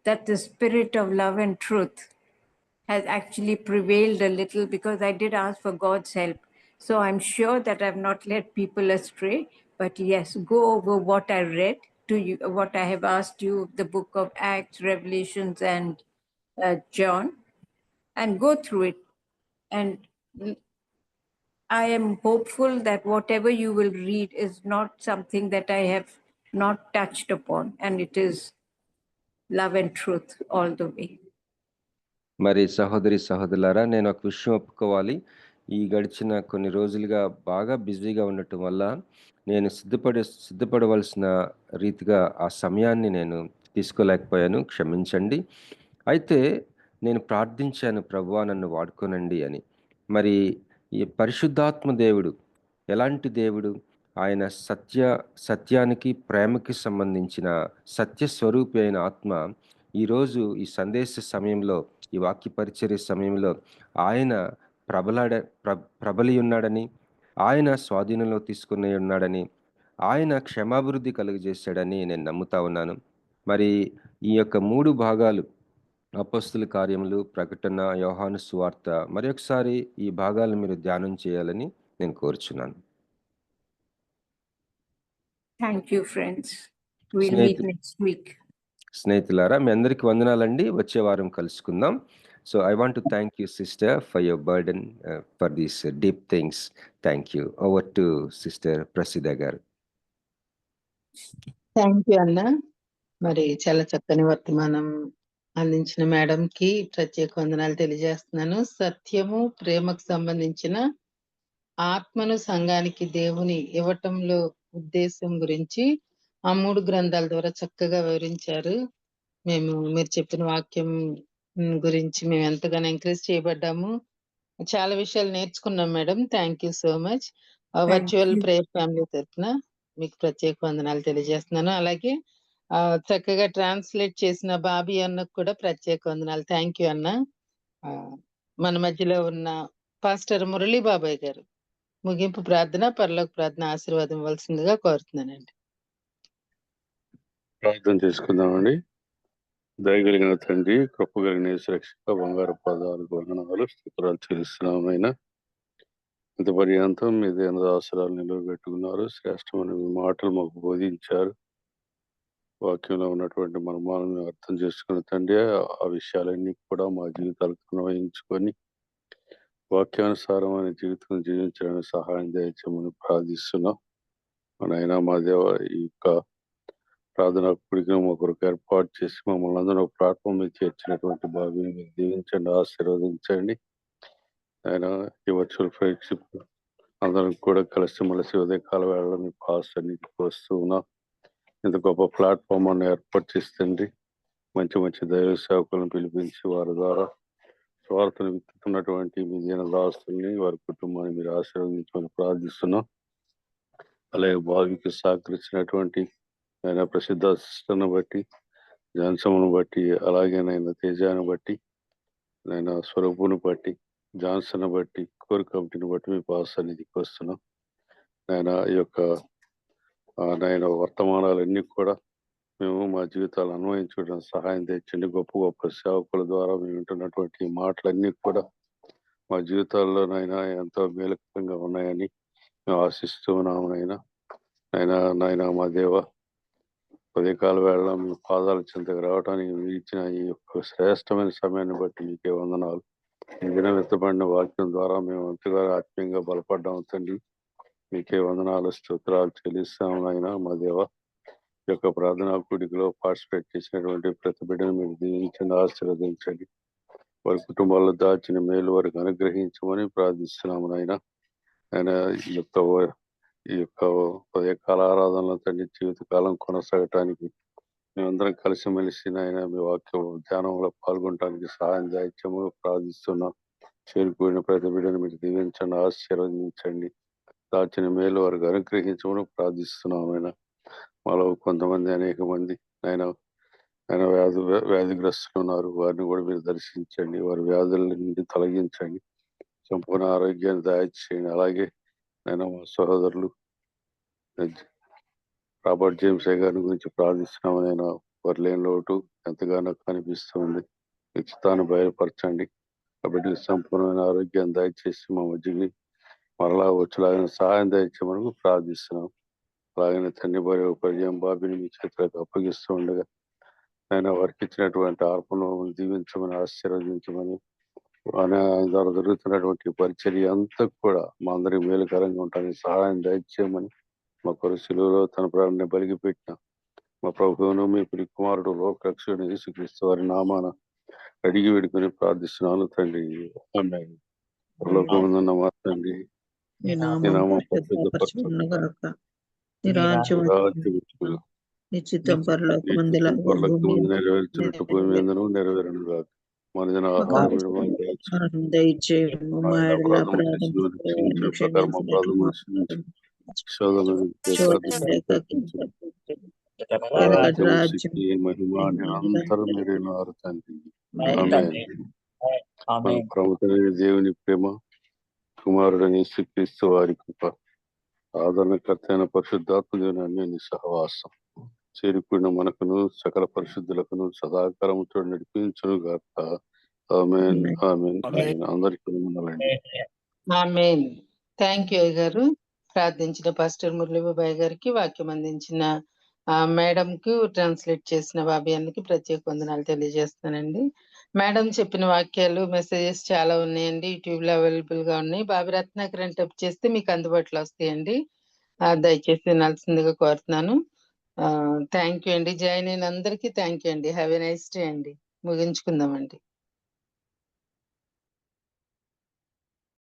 Speaker 4: that the spirit of love and truth has actually prevailed a little, because I did ask for God's help. So I'm sure that I've not led people astray. But yes, go over what I read to you, what I have asked you, the book of Acts, Revelations, and John, and go through it. And I am hopeful that whatever you will read is not something that I have not touched upon, and it is love and truth all the way.
Speaker 5: మరి సహోదరులారా, నేను ఒక విషయం ఒప్పుకోవాలి. ఈ గడిచిన కొన్ని రోజులుగా బాగా బిజీగా ఉండటం వల్ల నేను సిద్ధపడవలసిన రీతిగా ఆ సమయాన్ని నేను తీసుకోలేకపోయాను. క్షమించండి. అయితే నేను ప్రార్థించాను, ప్రభువా నన్ను వాడుకోనండి అని. మరి ఈ పరిశుద్ధాత్మ దేవుడు ఎలాంటి దేవుడు? ఆయన సత్యానికి, ప్రేమకి సంబంధించిన సత్యస్వరూపి అయిన ఆత్మ ఈరోజు ఈ సందేశ సమయంలో, ఈ వాక్య పరిచర్య సమయంలో ఆయన ప్రబలి ఉన్నాడని, ఆయన స్వాధీనంలో తీసుకుని ఉన్నాడని, ఆయన క్షమాభివృద్ధి కలుగజేశాడని నేను నమ్ముతా ఉన్నాను. మరి ఈ యొక్క 3 భాగాలు, అపొస్తలుల కార్యములు, ప్రకటన, యోహాను సువార్త, మరి ఒకసారి ఈ భాగాలను మీరు ధ్యానం చేయాలని నేను కోరుచున్నాను.
Speaker 4: Thank you, friends. We'll meet next week.
Speaker 5: స్నేహితులారా, మీ అందరికి వందనాలండి. వచ్చే వారం కలుసుకుందాం. So I want to thank you, sister, for your burden for these deep things. Thank you. Over to Sister Prasida garu.
Speaker 3: Thank you అన్న. మరి చాలా చక్కని వర్తమానం అందించిన మేడం కి ప్రత్యేక వందనాలు తెలియజేస్తున్నాను. సత్యము, ప్రేమకు సంబంధించిన ఆత్మను సంఘానికి దేవుని ఇవ్వటంలో ఉద్దేశం గురించి ఆ 3 గ్రంథాల ద్వారా చక్కగా వివరించారు. మీరు చెప్పిన వాక్యం గురించి మేము ఎంతగానో ఎంకరేజ్ చేయబడ్డాము. చాలా విషయాలు నేర్చుకున్నాం madam. Thank you so much. Virtual prayer family తరఫున మీకు ప్రత్యేక వందనాలు తెలియజేస్తున్నాను. అలాగే చక్కగా ట్రాన్స్లేట్ చేసిన బాబీ అన్నకు కూడా ప్రత్యేక వందనాలు. థ్యాంక్ యూ అన్న. మన మధ్యలో ఉన్న పాస్టర్ మురళీ బాబాయ్ గారు ముగింపు ప్రార్థన, పరలోక ప్రార్థన ఆశీర్వాదం ఇవ్వాల్సిందిగా కోరుతున్నానండి.
Speaker 8: ప్రార్థన చేసుకుందామండి. దయగలిగిన తండ్రి, కృపగలిగిన సురక్షిత బంగారు పాదాలకు వందనాలు, స్తోత్రాలు చెల్లిస్తున్నామైనా. ఇంత పర్యంతం మీ దాసరాలు నిలవబెట్టుకున్నారు. శ్రేష్టమైన మీ మాటలు మాకు బోధించారు. వాక్యంలో ఉన్నటువంటి మర్మాలను అర్థం చేసుకున్న తండ్రి, ఆ విషయాలన్నీ కూడా మా జీవితాలకు అన్వయించుకొని వాక్యానుసారమైన జీవితం జీవించడానికి సహాయం దయచేయమని ప్రార్థిస్తున్నాం. మన మా దేవ, ఈ యొక్క ప్రార్థన కూడికను మా కొరకు ఏర్పాటు చేసి మమ్మల్ని అందరూ ఒక ప్లాట్ఫామ్ మీద చేర్చినటువంటి భావిని మీరు దీవించండి, ఆశీర్వదించండి. ఆయన ఈ వర్చువల్ ఫ్రెండ్షిప్ అందరం కూడా కలిసి ఉదయకాల వేళలో మీ పాస్టర్నికి వస్తూ ఉన్నాం. ఇంత గొప్ప ప్లాట్ఫామ్ అನ್ನು ఏర్పాటు చేస్తుంది. మంచి దైవ సేవకులను పిలిపించి వారి ద్వారా స్వార్థను విత్తుతున్నటువంటి మీ దీన దాసుల్ని, వారి కుటుంబాన్ని మీరు ఆశీర్వదించమని ప్రార్థిస్తున్నాం. అలాగే భావికి సహకరించినటువంటి ఆయన ప్రసిద్ధ సిస్టర్ను బట్టి, జాన్సమ్ను బట్టి, అలాగే నాయన తేజాను బట్టి, నేను స్వరూపుని బట్టి, జాన్సన్ బట్టి, కోర్ కమిటీని బట్టి మీ పాద సన్నిధికి వస్తున్నాం. నేను ఈ యొక్క నేను వర్తమానాలన్నీ కూడా మేము మా జీవితాలు అన్వయించుకోవడానికి సహాయం తెచ్చండి. గొప్ప గొప్ప సేవకుల ద్వారా మేము వింటున్నటువంటి మాటలన్నీ కూడా మా జీవితాల్లో ఎంతో మేలుకరంగా ఉన్నాయని మేము ఆశిస్తూ ఉన్నాము. నాయన మా దేవ, ఉదయకాల వేళ మీ పాదాల చెంతకు రావడానికి మీరు ఇచ్చిన ఈ యొక్క శ్రేష్టమైన సమయాన్ని బట్టి మీకే వందనాలు. ఈ దినం ఎత్తబడిన వాక్యం ద్వారా మేము ఎంతగా ఆత్మీయంగా బలపడ్డాం తండ్రి. మీకే వందనాలు, స్తోత్రాలు చెల్లిస్తాము నాయన మా దేవ. ఈ యొక్క ప్రార్థనా కూడికలో పార్టిసిపేట్ చేసినటువంటి ప్రతి బిడ్డను మీరు దీవించండి, ఆశీర్వదించండి. వారి కుటుంబాల్లో దాచిన మేలు వారికి అనుగ్రహించమని ప్రార్థిస్తున్నాము నాయన. ఈ యొక్క ఉదయకాల ఆరాధనలో తండ్రి జీవితకాలం కొనసాగటానికి మేమందరం కలిసిమెలిసి మీ వాక్య ధ్యానంలో పాల్గొనడానికి సహాయం దాయిత్యము ప్రార్థిస్తున్నాం. చేరుకున్న ప్రతి బిడ్డను మీరు దీవించండి, ఆశీర్వదించండి. దాచిన మేలు వారికి అనుగ్రహించమని ప్రార్థిస్తున్నాం. మాలో కొంతమంది, అనేక మంది వ్యాధిగ్రస్తులు ఉన్నారు. వారిని కూడా మీరు దర్శించండి, వారి వ్యాధుల నుండి తొలగించండి, సంపూర్ణ ఆరోగ్యాన్ని దయచేయండి. అలాగే మా సహోదరులు రాబర్ట్ జేమ్స్ గారి గురించి ప్రార్థిస్తున్నాము. వారి లేని లోటు ఎంతగానో కనిపిస్తుంది. మీ చిత్తాన్ని బయలుపరచండి. కాబట్టి సంపూర్ణమైన ఆరోగ్యాన్ని దయచేసి మా మధ్యని మరలా వచ్చేలాగిన సహాయం దయచేయమని ప్రార్థిస్తున్నాం. అలాగనే తండ్రి పరిచయం బాబిని మీ చేతులకు అప్పగిస్తూ ఉండగా వారికి ఇచ్చినటువంటి అర్పణ దీవించమని, ఆశీర్వదించమని, ద్వారా జరుగుతున్నటువంటి పరిచర్య అంతా కూడా మా అందరికి మేలుకరంగా ఉంటానికి సహాయం దయచేయమని, మా కొరకు శిలువలో తన ప్రాణాన్ని బలిగిపెట్టిన మా ప్రభువును మీ ప్రియ కుమారుడు లోకరక్షకుడు యేసుక్రీస్తు వారి నామాన అడిగి వేడుకొని ప్రార్థిస్తున్నాను తండ్రి. ఆమేన్. పరలోకమందున్న మా తండ్రి,
Speaker 9: నీ నామం పరిశుద్ధపరచబడునుగాక. నీ రాజ్యం వచ్చును. నీ చిత్తం పరలోకమందు
Speaker 8: నెరవేర్చినట్టు భూమి అందరూ నెరవేరును గాక. మన
Speaker 9: దయచేయము, మా యెడల అపరాధములు
Speaker 8: మహిమ నిరంతరం మీరేనారు తండ్రి. ఆమేన్. ప్రభువైన దేవుని ప్రేమ, కుమారుడైన యేసుక్రీస్తు వారి కృప, ఆదరణకర్త అయిన పరిశుద్ధాత్మ దేవుని అన్యోన్య సహవాసం చేరుకున్న మనకును సకల పరిశుద్ధులకును సదాకారముతో నడిపించును గాక. ఆమేన్, ఆమేన్, ఆమేన్. అందరికీ వందనాలండి.
Speaker 3: ఆమేన్. థ్యాంక్ యూ గారు. ప్రార్థించిన పాస్టర్ మురళీబాబాయ్ గారికి, వాక్యం అందించిన మేడం కు, ట్రాన్స్లేట్ చేసిన బాబీ అన్నకి ప్రత్యేక వందనాలు తెలియజేస్తానండి. మేడం చెప్పిన వాక్యాలు, మెసేజెస్ చాలా ఉన్నాయండి. యూట్యూబ్ లో అవైలబుల్ గా ఉన్నాయి. బాబీ రత్నాకర్ అని టైప్ చేస్తే మీకు అందుబాటులో వస్తాయండి. దయచేసి వినాల్సిందిగా కోరుతున్నాను. థ్యాంక్ యూ అండి. జాయిన్ అయిన అందరికీ థ్యాంక్ యూ అండి. హ్యావ్ ఎ నైస్ డే అండి. ముగించుకుందామండి.